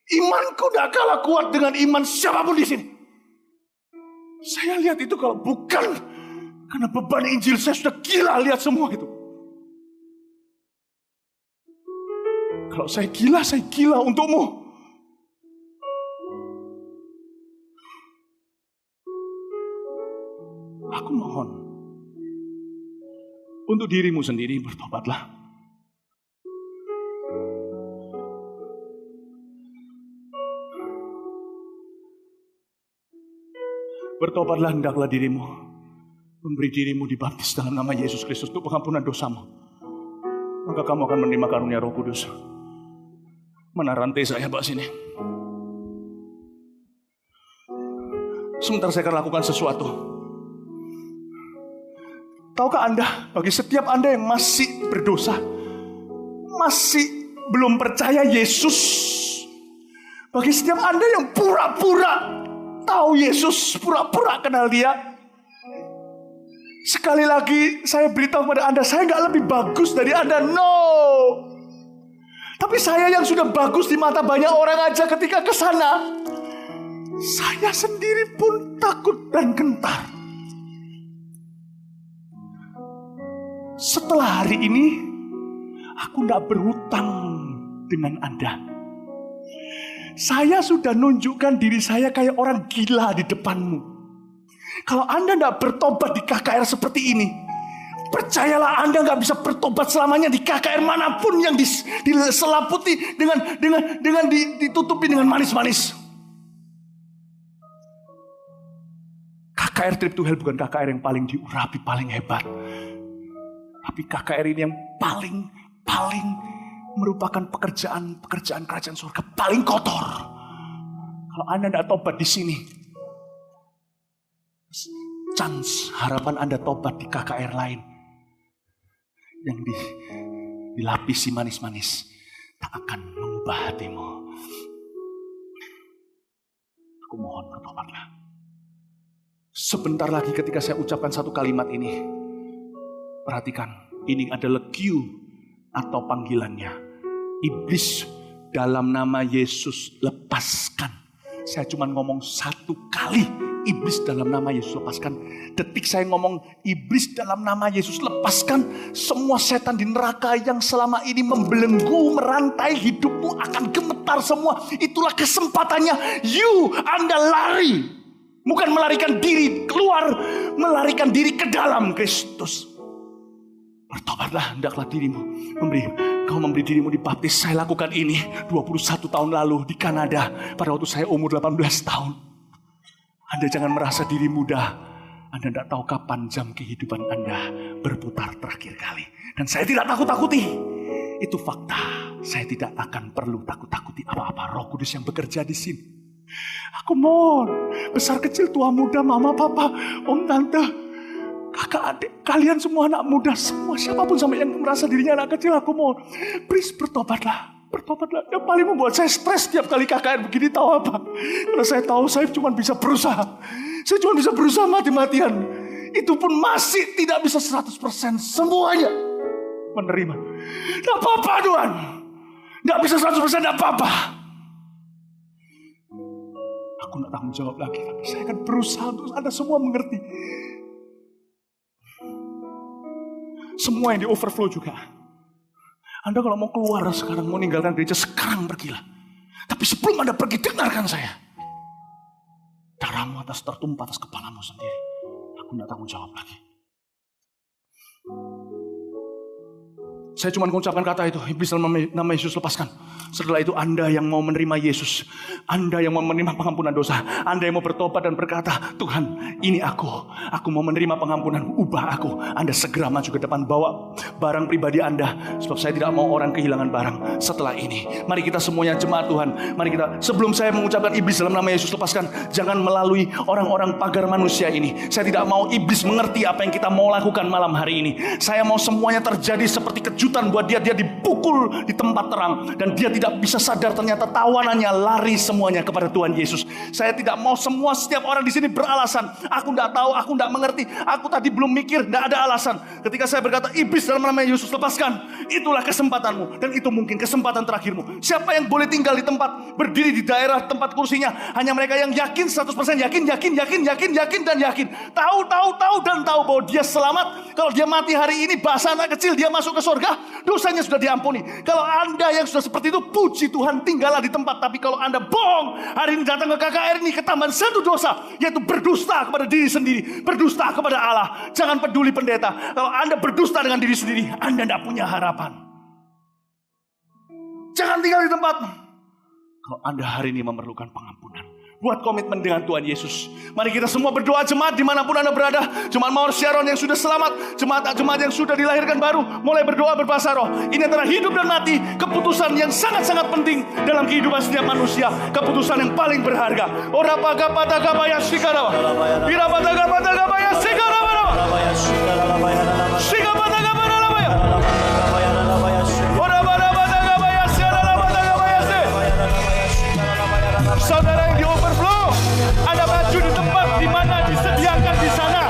Imanku tidak kalah kuat dengan iman siapapun di sini. Saya lihat itu kalau bukan karena beban Injil, saya sudah gila lihat semua itu. Kalau saya gila untukmu. Aku mohon untuk dirimu sendiri, bertobatlah. Bertobatlah, hendaklah dirimu memberi dirimu dibaptis dalam nama Yesus Kristus untuk pengampunan dosamu. Maka kamu akan menerima karunia Roh Kudus. Mana rantai saya, Pak, sini? Sebentar saya akan lakukan sesuatu. Tahukah Anda, bagi setiap Anda yang masih berdosa, masih belum percaya Yesus, bagi setiap Anda yang pura-pura tahu Yesus, pura-pura kenal Dia, sekali lagi saya beritahu kepada Anda, saya gak lebih bagus dari Anda, no. Tapi saya yang sudah bagus di mata banyak orang aja, ketika ke sana saya sendiri pun takut dan gentar. Setelah hari ini aku gak berhutang dengan Anda. Saya sudah nunjukkan diri saya kayak orang gila di depanmu. Kalau Anda tidak bertobat di KKR seperti ini, percayalah Anda nggak bisa bertobat selamanya di KKR manapun yang diselaputi dengan ditutupi dengan manis-manis. KKR Trip to Hell bukan KKR yang paling diurapi, paling hebat. Tapi KKR ini yang paling merupakan pekerjaan kerajaan surga paling kotor. Kalau Anda tidak tobat di sini, chance harapan Anda tobat di KKR lain yang dilapisi manis-manis tak akan mengubah hatimu. Aku mohon bertobatlah. Sebentar lagi ketika saya ucapkan satu kalimat ini, perhatikan, ini adalah cue atau panggilannya. Iblis, dalam nama Yesus lepaskan. Saya cuma ngomong satu kali, iblis dalam nama Yesus lepaskan. Detik saya ngomong iblis dalam nama Yesus lepaskan, semua setan di neraka yang selama ini membelenggu, merantai hidupmu akan gemetar semua. Itulah kesempatannya. Anda lari, bukan melarikan diri keluar, melarikan diri ke dalam Kristus. Bertobatlah, hendaklah dirimu kau memberi dirimu dibaptis. Saya lakukan ini 21 tahun lalu di Kanada pada waktu saya umur 18 tahun. Anda jangan merasa diri muda. Anda tidak tahu kapan jam kehidupan Anda berputar terakhir kali. Dan saya tidak takut-takuti. Itu fakta. Saya tidak akan perlu takut-takuti apa-apa. Roh Kudus yang bekerja di sini. Aku mohon, besar kecil, tua muda, mama, papa, om, tante, kakak, adik, kalian semua anak muda, semua siapapun sampai yang merasa dirinya anak kecil, aku mohon, please bertobatlah. Bertobatlah. Yang paling membuat saya stres setiap kali KKR begini, tahu apa? Karena saya tahu saya cuma bisa berusaha. Saya cuma bisa berusaha mati-matian. Itu pun masih tidak bisa 100% semuanya menerima. Tidak apa-apa Tuhan. Tidak bisa 100% tidak apa-apa. Aku tidak tanggung jawab lagi. Tapi saya akan berusaha untuk Anda semua mengerti. Semua yang di overflow juga. Anda kalau mau keluar sekarang, mau ninggalkan gereja, sekarang pergilah. Tapi sebelum Anda pergi, dengarkan saya. Darahmu tertumpah atas kepalamu sendiri. Aku tidak tanggung jawab lagi. Saya cuma mengucapkan kata itu, iblis dalam nama Yesus lepaskan. Setelah itu Anda yang mau menerima Yesus, Anda yang mau menerima pengampunan dosa, Anda yang mau bertobat dan berkata, Tuhan ini aku mau menerima pengampunan, ubah aku. Anda segera maju ke depan, bawa barang pribadi Anda, sebab saya tidak mau orang kehilangan barang setelah ini. Mari kita semuanya jemaat Tuhan, mari kita, sebelum saya mengucapkan iblis dalam nama Yesus lepaskan, jangan melalui orang-orang pagar manusia ini. Saya tidak mau iblis mengerti apa yang kita mau lakukan malam hari ini. Saya mau semuanya terjadi seperti kejutan buat dia dipukul di tempat terang dan dia tidak bisa sadar ternyata tawanannya lari semuanya kepada Tuhan Yesus. Saya tidak mau setiap orang di sini beralasan, aku tidak tahu, aku tidak mengerti, aku tadi belum mikir, tidak ada alasan. Ketika saya berkata iblis dalam nama Yesus lepaskan, itulah kesempatanmu dan itu mungkin kesempatan terakhirmu. Siapa yang boleh tinggal di tempat, berdiri di daerah tempat kursinya? Hanya mereka yang yakin 100%, yakin dan yakin. Tahu dan tahu bahwa dia selamat. Kalau dia mati hari ini, bahasa anak kecil, dia masuk ke surga. Dosanya sudah diampuni. Kalau Anda yang sudah seperti itu, puji Tuhan, tinggallah di tempat. Tapi kalau Anda bohong, hari ini datang ke KKR ini ketambahan satu dosa, yaitu berdusta kepada diri sendiri, berdusta kepada Allah. Jangan peduli pendeta. Kalau Anda berdusta dengan diri sendiri, Anda tidak punya harapan. Jangan tinggal di tempat. Kalau Anda hari ini memerlukan pengampunan, buat komitmen dengan Tuhan Yesus. Mari kita semua berdoa, jemaat dimanapun Anda berada. Jemaat Mawar Sharon yang sudah selamat, jemaat yang sudah dilahirkan baru, mulai berdoa berbahasa roh. Ini antara hidup dan mati, keputusan yang sangat-sangat penting dalam kehidupan setiap manusia, keputusan yang paling berharga. Saudara yang di overflow, Anda maju di tempat di mana disediakan di sana.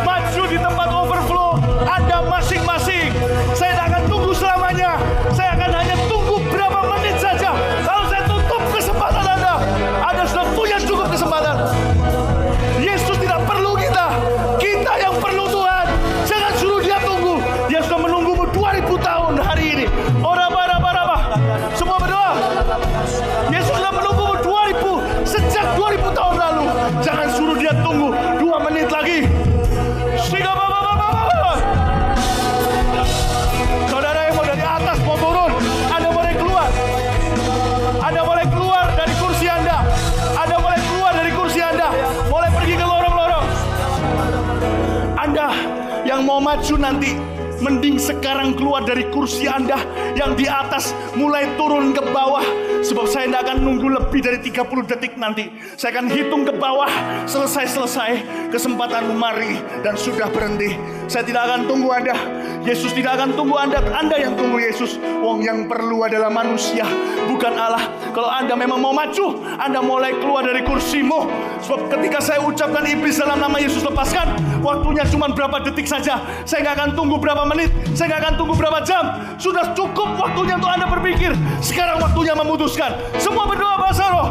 Maju di tempat overflow Anda masing-masing. Saya tidak akan tunggu selamanya. Saya akan hanya tunggu berapa menit saja. Kalau saya tutup kesempatan Anda sudah punya cukup kesempatan. Yesus tidak perlu kita. Kita yang perlu Tuhan. Jangan suruh dia tunggu. Dia sudah maju nanti, mending sekarang keluar dari kursi Anda yang di atas, mulai turun ke bawah. Sebab saya tidak akan nunggu lebih dari 30 detik nanti. Saya akan hitung ke bawah, selesai kesempatanmu mari, dan sudah berhenti. Saya tidak akan tunggu Anda. Yesus tidak akan tunggu Anda. Anda yang tunggu Yesus. Wong yang perlu adalah manusia, bukan Allah. Kalau Anda memang mau maju, Anda mulai keluar dari kursimu. Sebab ketika saya ucapkan iblis dalam nama Yesus lepaskan, waktunya cuma berapa detik saja. Saya nggak akan tunggu berapa menit, saya nggak akan tunggu berapa jam. Sudah cukup waktunya untuk Anda berpikir. Sekarang waktunya memutuskan. Semua berdoa bahasa roh.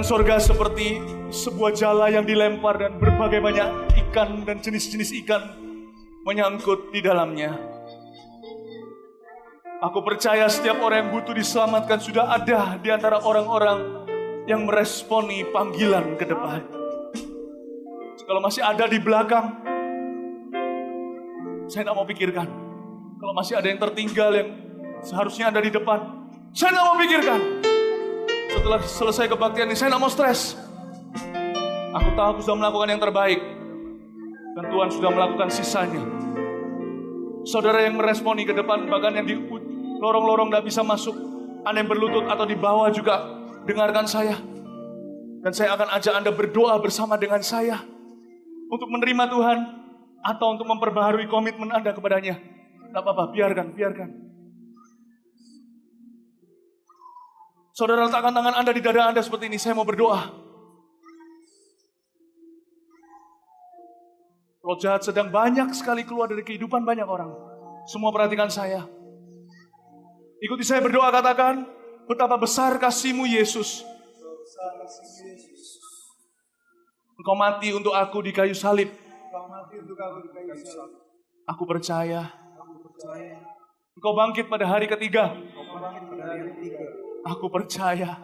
sorga seperti sebuah jala yang dilempar dan berbagai banyak ikan dan jenis-jenis ikan menyangkut di dalamnya. Aku percaya setiap orang yang butuh diselamatkan sudah ada di antara orang-orang yang meresponi panggilan ke depan. Kalau masih ada di belakang, saya tidak mau pikirkan. Kalau masih ada yang tertinggal yang seharusnya ada di depan, saya tidak mau pikirkan. Setelah selesai kebaktian ini, saya tidak mau stres. Aku tahu aku sudah melakukan yang terbaik. Dan Tuhan sudah melakukan sisanya. Saudara yang meresponi ke depan, bahkan yang di lorong-lorong tidak bisa masuk, Anda yang berlutut atau di bawah juga, dengarkan saya. Dan saya akan ajak Anda berdoa bersama dengan saya. Untuk menerima Tuhan, atau untuk memperbaharui komitmen Anda kepadanya. Tidak apa-apa, biarkan. Saudara, letakkan tangan Anda di dada Anda seperti ini. Saya mau berdoa. Roh jahat sedang banyak sekali keluar dari kehidupan banyak orang. Semua perhatikan saya. Ikuti saya berdoa, katakan, betapa besar kasih-Mu Yesus. Engkau mati untuk aku di kayu salib. Aku percaya. Engkau bangkit pada hari ketiga. Aku percaya.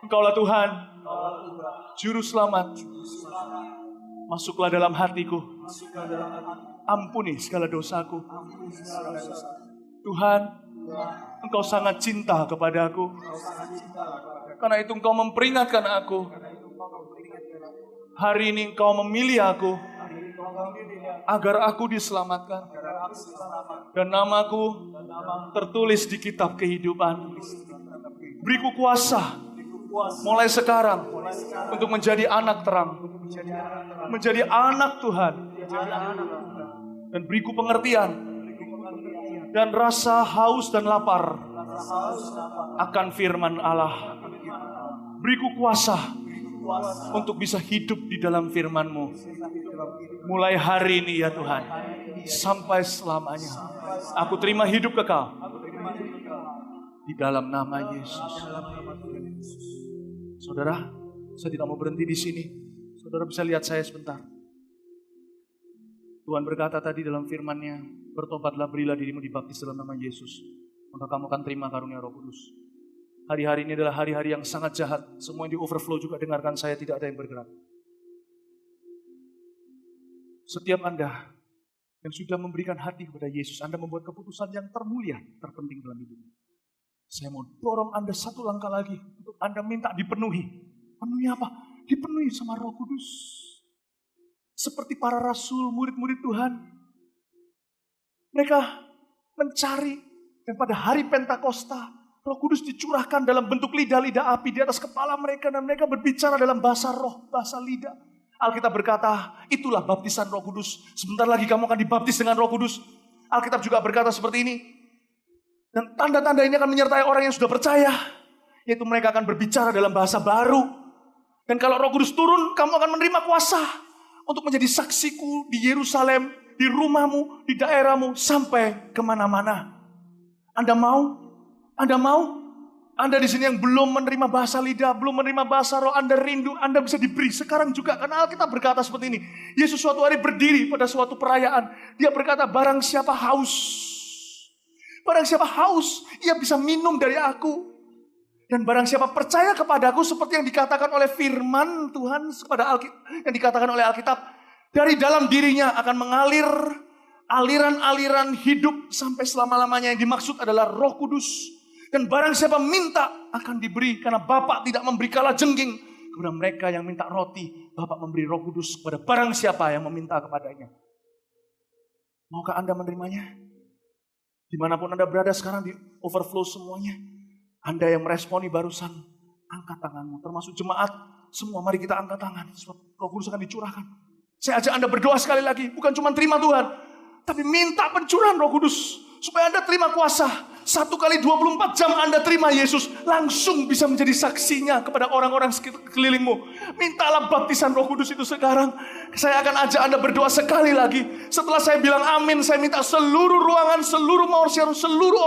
Engkaulah Tuhan, Juru Selamat. Masuklah dalam hatiku. Ampuni segala dosaku. Tuhan, Engkau sangat cinta kepadaku. Karena itu Engkau memperingatkan aku. Hari ini Engkau memilih aku agar aku diselamatkan. Dan namaku tertulis di kitab kehidupan. Beriku kuasa mulai sekarang untuk menjadi anak terang, menjadi anak Tuhan. Dan beriku pengertian dan rasa haus dan lapar akan firman Allah. Beriku kuasa untuk bisa hidup di dalam firman-Mu. Mulai hari ini ya Tuhan, sampai selamanya. Aku terima hidup kekal di dalam nama Yesus. Saudara, saya tidak mau berhenti di sini. Saudara bisa lihat saya sebentar. Tuhan berkata tadi dalam firman-Nya, bertobatlah, berilah dirimu dibaptis dalam nama Yesus, maka kamu akan terima karunia Roh Kudus. Hari-hari ini adalah hari-hari yang sangat jahat. Semua yang di overflow juga dengarkan saya, tidak ada yang bergerak. Setiap Anda yang sudah memberikan hati kepada Yesus, Anda membuat keputusan yang termulia, terpenting dalam hidupmu. Saya mau dorong Anda satu langkah lagi untuk Anda minta dipenuhi. Penuhi apa? Dipenuhi sama Roh Kudus. Seperti para rasul, murid-murid Tuhan. Mereka mencari, dan pada hari Pentakosta, Roh Kudus dicurahkan dalam bentuk lidah-lidah api di atas kepala mereka, dan mereka berbicara dalam bahasa roh, bahasa lidah. Alkitab berkata, itulah baptisan Roh Kudus. Sebentar lagi kamu akan dibaptis dengan Roh Kudus. Alkitab juga berkata seperti ini. Dan tanda-tanda ini akan menyertai orang yang sudah percaya. Yaitu mereka akan berbicara dalam bahasa baru. Dan kalau Roh Kudus turun, kamu akan menerima kuasa untuk menjadi saksiku di Yerusalem, di rumahmu, di daerahmu, sampai kemana-mana. Anda mau? Anda mau? Anda di sini yang belum menerima bahasa lidah, belum menerima bahasa roh, Anda rindu, Anda bisa diberi sekarang juga. Karena Alkitab berkata seperti ini. Yesus suatu hari berdiri pada suatu perayaan. Dia berkata, barang siapa haus, barang siapa haus, ia bisa minum dari aku. Dan barang siapa percaya kepadaku, seperti yang dikatakan oleh firman Tuhan, yang dikatakan oleh Alkitab, dari dalam dirinya akan mengalir aliran-aliran hidup sampai selama-lamanya. Yang dimaksud adalah Roh Kudus. Dan barang siapa minta akan diberi, karena Bapa tidak memberi kalajengking kepada mereka yang minta roti. Bapa memberi Roh Kudus kepada barang siapa yang meminta kepadanya. Maukah Anda menerimanya? Dimanapun Anda berada sekarang, di overflow semuanya. Anda yang meresponi barusan, angkat tanganmu. Termasuk jemaat, semua mari kita angkat tangan. Sebab Roh Kudus akan dicurahkan. Saya ajak Anda berdoa sekali lagi. Bukan cuma terima Tuhan, tapi minta pencurahan Roh Kudus. Supaya Anda terima kuasa. 1 kali 24 jam Anda terima Yesus, langsung bisa menjadi saksinya kepada orang-orang sekelilingmu. Mintalah baptisan Roh Kudus itu sekarang. Saya akan ajak Anda berdoa sekali lagi. Setelah saya bilang amin, saya minta seluruh ruangan, seluruh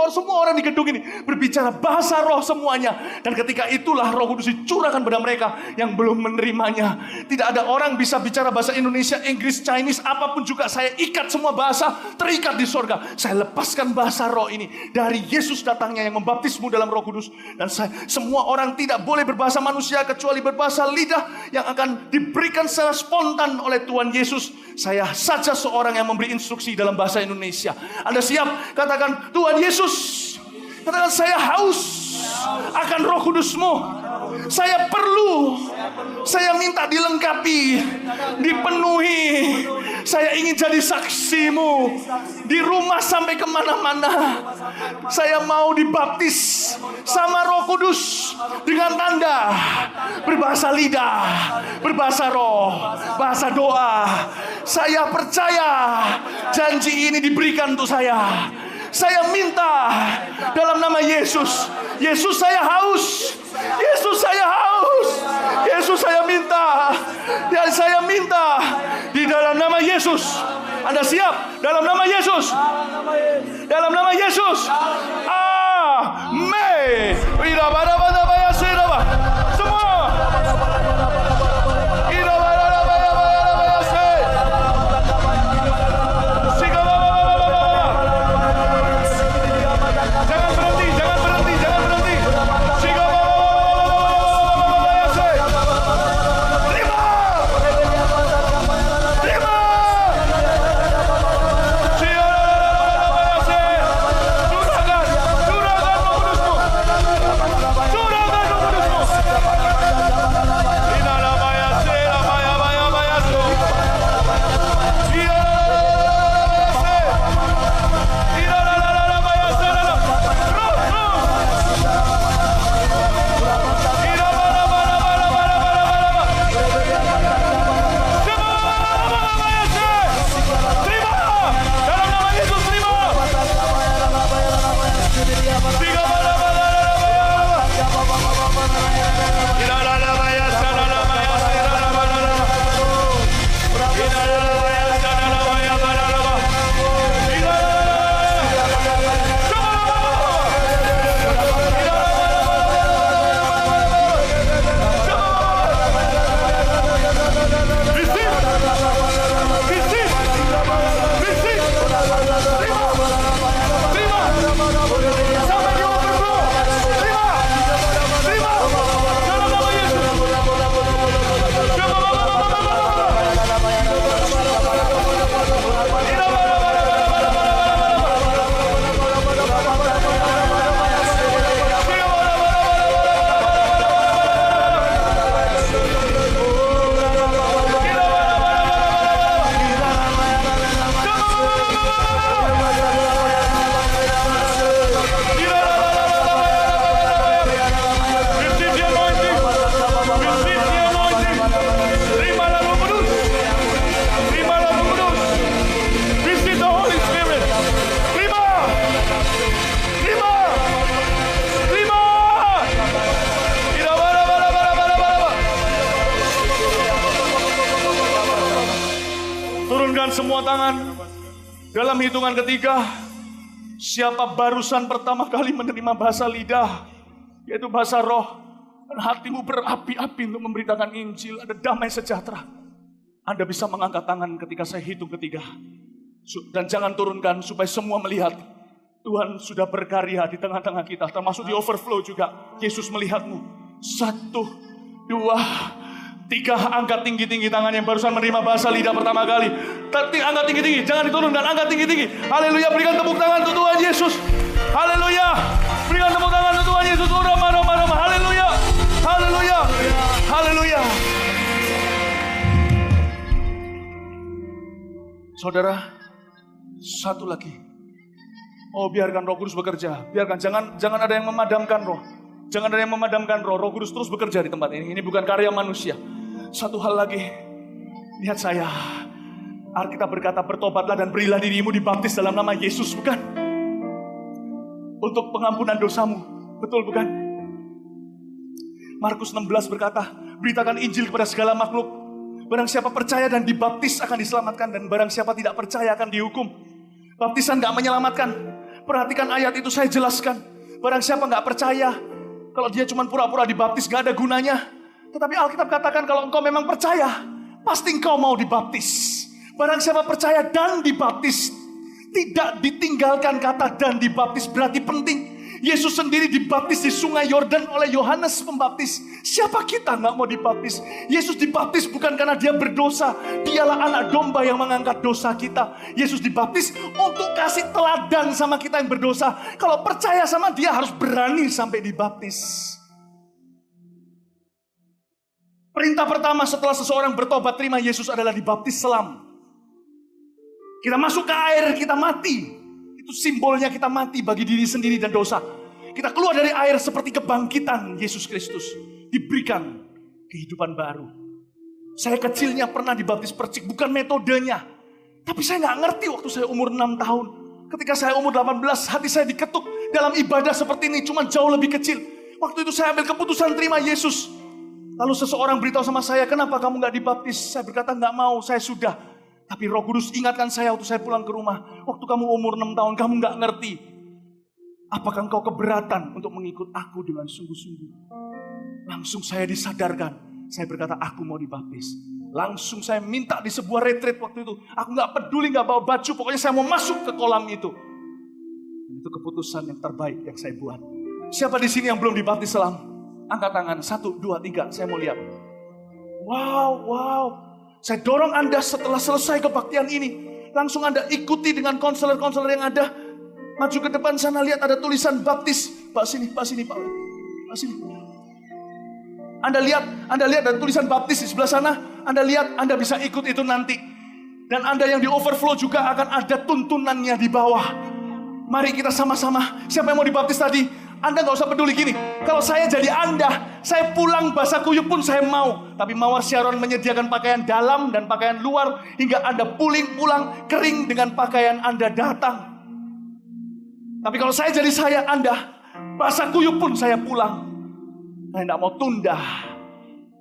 semua orang di gedung ini berbicara bahasa roh semuanya. Dan ketika itulah Roh Kudus dicurahkan pada mereka yang belum menerimanya. Tidak ada orang bisa bicara bahasa Indonesia, Inggris, Chinese, apapun juga. Saya ikat semua bahasa, terikat di sorga. Saya lepaskan bahasa roh ini dari Yesus datangnya yang membaptismu dalam Roh Kudus. Dan semua orang tidak boleh berbahasa manusia kecuali berbahasa lidah yang akan diberikan secara spontan oleh Tuhan Yesus. Saya saja seorang yang memberi instruksi dalam bahasa Indonesia. Anda siap? Katakan, Tuhan Yesus, katakan, saya haus akan Roh Kudus-Mu. Saya perlu, saya minta dilengkapi, dipenuhi. Saya ingin jadi saksi-Mu di rumah sampai kemana-mana. Saya mau dibaptis sama Roh Kudus dengan tanda berbahasa lidah, berbahasa roh, bahasa doa. Saya percaya janji ini diberikan untuk saya. Saya minta dalam nama Yesus. Yesus, saya haus. Yesus, saya haus. Yesus, saya minta. Dan saya minta di dalam nama Yesus. Anda siap? Dalam nama Yesus. Dalam nama Yesus. Amin. Semua. Semua tangan dalam hitungan ketiga. Siapa barusan pertama kali menerima bahasa lidah, yaitu bahasa roh, dan hatimu berapi-api untuk memberitakan Injil, ada damai sejahtera, Anda bisa mengangkat tangan ketika saya hitung ketiga. Dan jangan turunkan supaya semua melihat Tuhan sudah berkarya di tengah-tengah kita, termasuk di overflow juga. Yesus melihatmu. 1, 2, 3, angkat tinggi-tinggi tangan yang barusan menerima bahasa lidah pertama kali. Angkat tinggi-tinggi, jangan diturunkan, angkat tinggi-tinggi. Haleluya, berikan tepuk tangan untuk Tuhan Yesus. Haleluya, berikan tepuk tangan untuk Tuhan Yesus. Haleluya, haleluya, haleluya. Saudara, satu lagi. Oh, biarkan Roh Kudus bekerja. Biarkan, jangan ada yang memadamkan roh. Jangan ada yang memadamkan roh. Roh Kudus terus bekerja di tempat ini. Ini bukan karya manusia. Satu hal lagi. Lihat saya. Alkitab berkata, bertobatlah dan berilah dirimu dibaptis dalam nama Yesus, bukan? untuk pengampunan dosamu. Betul bukan? Markus 16 berkata, beritakan Injil kepada segala makhluk. Barang siapa percaya dan dibaptis akan diselamatkan, dan barang siapa tidak percaya akan dihukum. Baptisan gak menyelamatkan. Perhatikan ayat itu saya jelaskan. Barang siapa gak percaya, kalau dia cuma pura-pura dibaptis gak ada gunanya. Tetapi Alkitab katakan kalau engkau memang percaya, pasti engkau mau dibaptis. Barang siapa percaya dan dibaptis, tidak ditinggalkan kata dan dibaptis, berarti penting. Yesus sendiri dibaptis di sungai Yordan oleh Yohanes Pembaptis. Siapa kita gak mau dibaptis? Yesus dibaptis bukan karena dia berdosa. Dialah anak domba yang mengangkat dosa kita. Yesus dibaptis untuk kasih teladan sama kita yang berdosa. Kalau percaya sama dia harus berani sampai dibaptis. Perintah pertama setelah seseorang bertobat terima Yesus adalah dibaptis selam. Kita masuk ke air, kita mati. Itu simbolnya kita mati bagi diri sendiri dan dosa. Kita keluar dari air seperti kebangkitan Yesus Kristus. Diberikan kehidupan baru. Saya kecilnya pernah dibaptis percik, bukan metodenya. Tapi saya gak ngerti waktu saya umur 6 tahun. Ketika saya umur 18, hati saya diketuk dalam ibadah seperti ini, cuma jauh lebih kecil. Waktu itu saya ambil keputusan terima Yesus. Lalu seseorang beritahu sama saya, kenapa kamu gak dibaptis? Saya berkata gak mau, saya sudah. Tapi Roh Kudus ingatkan saya waktu saya pulang ke rumah. Waktu kamu umur 6 tahun, kamu gak ngerti. Apakah engkau keberatan untuk mengikut aku dengan sungguh-sungguh? Langsung saya disadarkan. Saya berkata, aku mau dibaptis. Langsung saya minta di sebuah retreat waktu itu. Aku gak peduli, gak bawa baju. Pokoknya saya mau masuk ke kolam itu. Dan itu keputusan yang terbaik yang saya buat. Siapa di sini yang belum dibaptis selam? Angkat tangan, 1, 2, 3, saya mau lihat. Wow. Saya dorong Anda setelah selesai kebaktian ini. Langsung Anda ikuti dengan konselor-konselor yang ada. Maju ke depan sana, lihat ada tulisan baptis. Pak sini, Pak sini. Anda lihat ada tulisan baptis di sebelah sana. Anda lihat, Anda bisa ikut itu nanti. Dan Anda yang di overflow juga akan ada tuntunannya di bawah. Mari kita sama-sama. Siapa yang mau dibaptis tadi? Anda gak usah peduli gini. Kalau saya jadi Anda, saya pulang basah kuyup pun saya mau. Tapi Mawar Syaron menyediakan pakaian dalam dan pakaian luar. Hingga Anda pulang kering dengan pakaian Anda datang. Tapi kalau saya jadi Anda, basah kuyup pun saya pulang. Saya gak mau tunda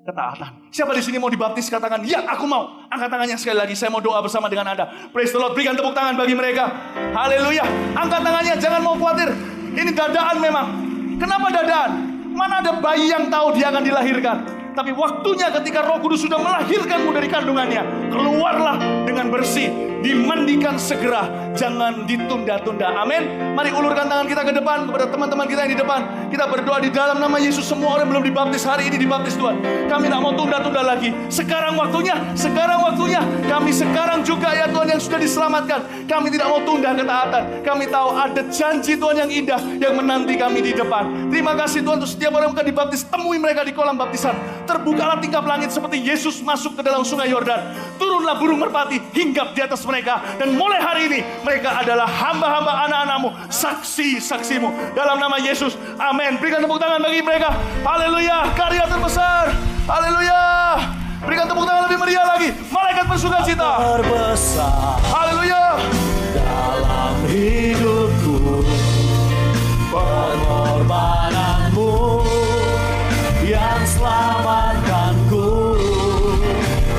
ketaatan. Siapa di sini mau dibaptis? Katakan, ya aku mau. Angkat tangannya sekali lagi. Saya mau doa bersama dengan Anda. Praise the Lord. Berikan tepuk tangan bagi mereka. Haleluya. Angkat tangannya. Jangan mau khawatir. Ini dadaan memang. Kenapa dadaan? Mana ada bayi yang tahu dia akan dilahirkan? Tapi waktunya ketika Roh Kudus sudah melahirkanmu dari kandungannya, keluarlah dengan bersih, dimandikan segera, jangan ditunda-tunda. Amin. Mari ulurkan tangan kita ke depan kepada teman-teman kita yang di depan. Kita berdoa di dalam nama Yesus. Semua orang yang belum dibaptis hari ini dibaptis Tuhan. Kami tidak mau tunda-tunda lagi. Sekarang waktunya. Kami sekarang juga ya Tuhan yang sudah diselamatkan. Kami tidak mau tunda ketaatan. Kami tahu ada janji Tuhan yang indah yang menanti kami di depan. Terima kasih Tuhan untuk setiap orang yang akan dibaptis. Temui mereka di kolam baptisan. Terbukalah tingkap langit seperti Yesus masuk ke dalam sungai Yordan. Turunlah burung merpati hinggap di atas mereka. Dan mulai hari ini mereka adalah hamba-hamba anak-anakmu, saksi-saksimu. Dalam nama Yesus, amin. Berikan tepuk tangan bagi mereka. Haleluya, karya terbesar. Haleluya. Berikan tepuk tangan lebih meriah lagi. Malaikat bersukacita. Terbesar. Haleluya. Dalam hidupku, pengorbananmu yang selamatkanku.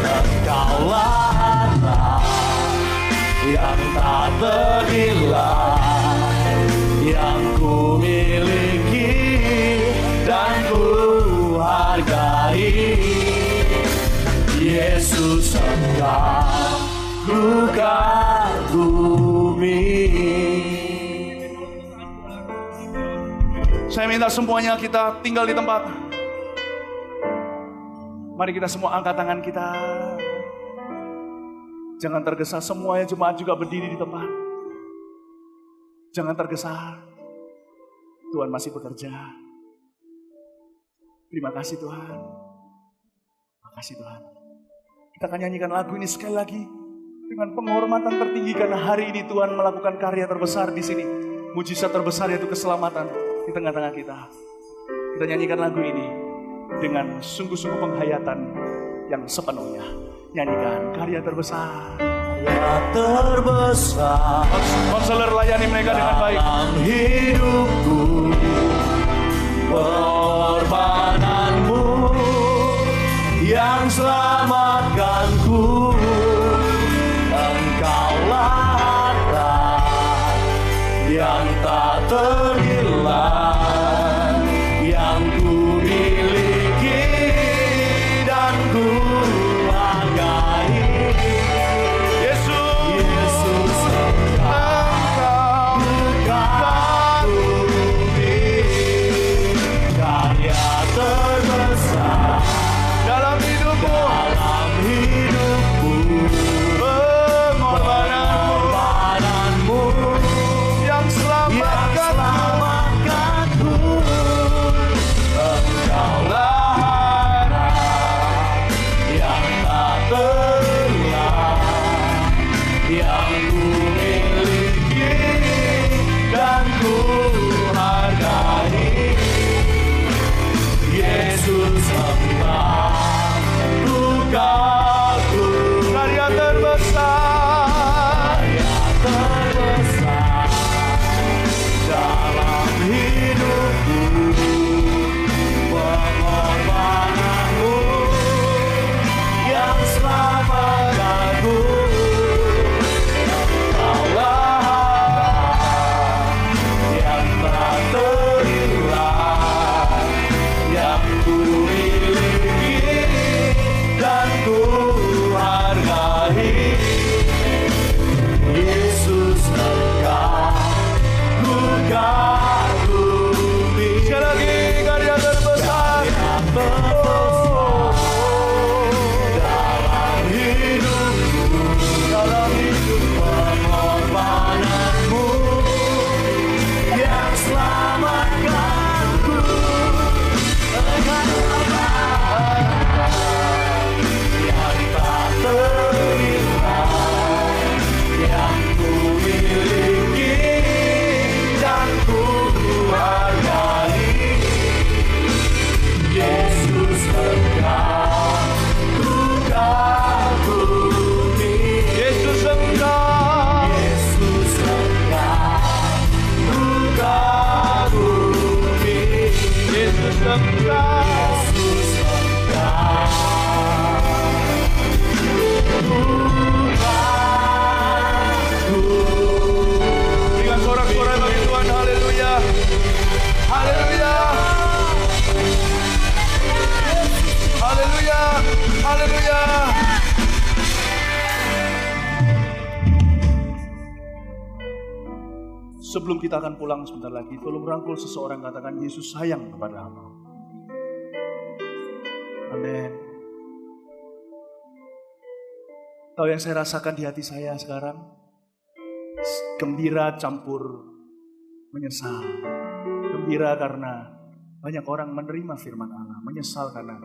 Engkaulah anak yang tak ternilai, yang ku miliki dan ku hargai. Yesus engkau ku kagumi. Saya minta semuanya kita tinggal di tempat. Mari kita semua angkat tangan kita. Jangan tergesa, semuanya jemaat juga berdiri di tempat. Jangan tergesa. Tuhan masih bekerja. Terima kasih Tuhan. Terima kasih Tuhan. Kita akan nyanyikan lagu ini sekali lagi dengan penghormatan tertinggi karena hari ini Tuhan melakukan karya terbesar di sini. Mujizat terbesar yaitu keselamatan di tengah-tengah kita. Kita nyanyikan lagu ini dengan sungguh-sungguh penghayatan yang sepenuhnya. Nyanyikan karya terbesar. terbesar. Konselor layani mereka dengan baik. Dalam hidupku, pengorbananmu yang selamatkanku. Engkaulah harta yang tak ternilai, yang ku miliki dan ku hargai. Yesus, Engkau bumi, karya terbesar Dalam hidupmu, pengorbananmu yang selamatkanku. Engkaulah harta yang tak ternilai, yang ku miliki dan ku hargai. Yesus, Engkau ku kagumi, karya terbesar. terbesar dalam hidupku, pengorbananmu yang selamatkanku. Engkaulah yang tak ternilai, yang ku miliki dan ku hargai. Yesus, Engkau ku kagumi. Sekali lagi, karya terbesar. Dalam hidupku, pengorbananmu yang selamatkanku. Yang tak ternilai, yang ku miliki dan ku hargai. Yesus, Engkau ku kagumi. Yesus Engkau, Yesus, Engkau ku kagumi. Yesus Engkau. Yesus, Engkau Dengan sorak-sorai bagi Tuhan, haleluya. Haleluya. Haleluya. Haleluya. Sebelum kita akan pulang sebentar lagi, tolong rangkul seseorang, katakan Yesus sayang kepadamu. Amin. Tahu yang saya rasakan di hati saya sekarang? Gembira campur menyesal. Gembira karena banyak orang menerima firman Allah. Menyesal karena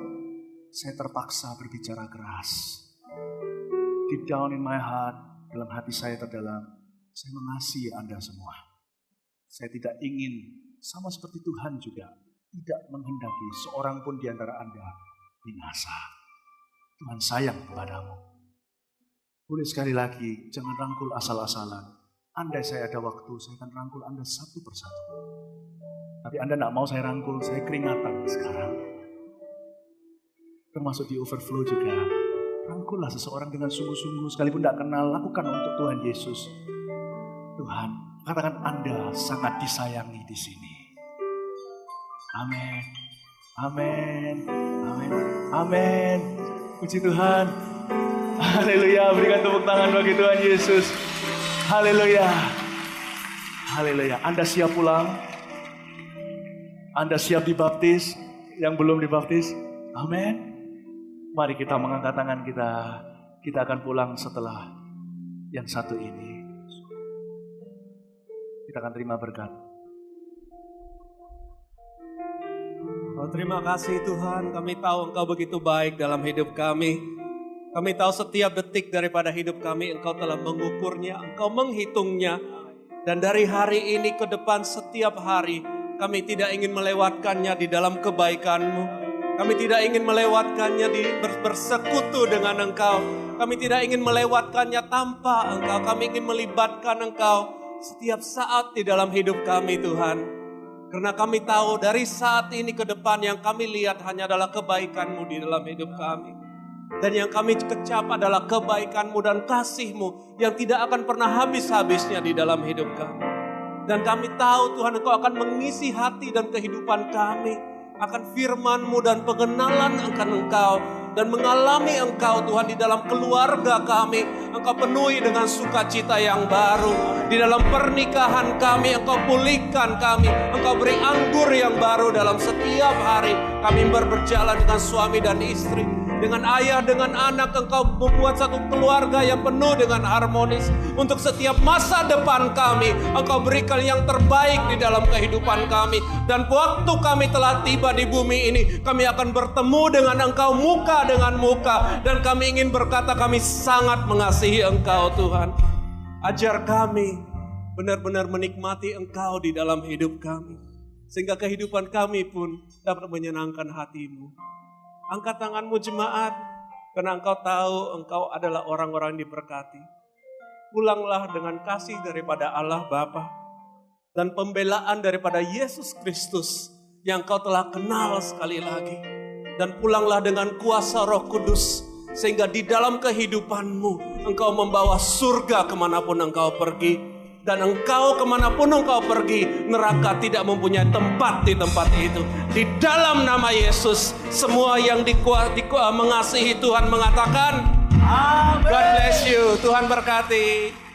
saya terpaksa berbicara keras. Deep down in my heart, dalam hati saya terdalam, saya mengasihi Anda semua. Saya tidak ingin, sama seperti Tuhan juga, tidak menghendaki seorang pun di antara Anda binasa. Tuhan sayang kepadamu. Boleh sekali lagi, jangan rangkul asal-asalan. Andai saya ada waktu, saya akan rangkul Anda satu persatu. Tapi Anda tidak mau saya rangkul, saya keringatan sekarang. Termasuk di overflow juga. Rangkullah seseorang dengan sungguh-sungguh, sekalipun tidak kenal, lakukan untuk Tuhan Yesus. Tuhan, katakan Anda sangat disayangi di sini. Amin. Amin. Amin. Amin. Puji Tuhan. Haleluya, berikan tepuk tangan bagi Tuhan Yesus. Haleluya. Haleluya. Anda siap pulang? Anda siap dibaptis? Yang belum dibaptis? Amin. Mari kita mengangkat tangan kita. Kita akan pulang setelah yang satu ini. Kita akan terima berkat. Oh, terima kasih Tuhan, kami tahu Engkau begitu baik dalam hidup kami. Kami tahu setiap detik daripada hidup kami Engkau telah mengukurnya, Engkau menghitungnya. Dan dari hari ini ke depan setiap hari kami tidak ingin melewatkannya di dalam kebaikan-Mu. Kami tidak ingin melewatkannya di bersekutu dengan Engkau. Kami tidak ingin melewatkannya tanpa Engkau. Kami ingin melibatkan Engkau setiap saat di dalam hidup kami Tuhan. Karena kami tahu dari saat ini ke depan yang kami lihat hanya adalah kebaikan-Mu di dalam hidup kami. Dan yang kami kecap adalah kebaikan-Mu dan kasih-Mu yang tidak akan pernah habis-habisnya di dalam hidup kami. Dan kami tahu Tuhan Engkau akan mengisi hati dan kehidupan kami akan firman-Mu dan pengenalan akan Engkau. Dan mengalami Engkau Tuhan di dalam keluarga kami. Engkau penuhi dengan sukacita yang baru. Di dalam pernikahan kami Engkau pulihkan kami. Engkau beri anggur yang baru dalam setiap hari. Kami berjalan dengan suami dan istri. Dengan ayah, dengan anak, Engkau membuat satu keluarga yang penuh dengan harmonis. Untuk setiap masa depan kami, Engkau berikan yang terbaik di dalam kehidupan kami. Dan waktu kami telah tiba di bumi ini, kami akan bertemu dengan Engkau muka dengan muka. Dan kami ingin berkata kami sangat mengasihi Engkau Tuhan. Ajar kami benar-benar menikmati Engkau di dalam hidup kami. Sehingga kehidupan kami pun dapat menyenangkan hati-Mu. Angkat tanganmu jemaat, karena Engkau tahu Engkau adalah orang-orang yang diberkati. Pulanglah dengan kasih daripada Allah Bapa dan pembelaan daripada Yesus Kristus yang Engkau telah kenal sekali lagi. Dan pulanglah dengan kuasa Roh Kudus, sehingga di dalam kehidupanmu Engkau membawa surga kemanapun Engkau pergi. Dan Engkau kemanapun Engkau pergi, neraka tidak mempunyai tempat di tempat itu. Di dalam nama Yesus, semua yang mengasihi Tuhan mengatakan, Amen. God bless you. Tuhan berkati.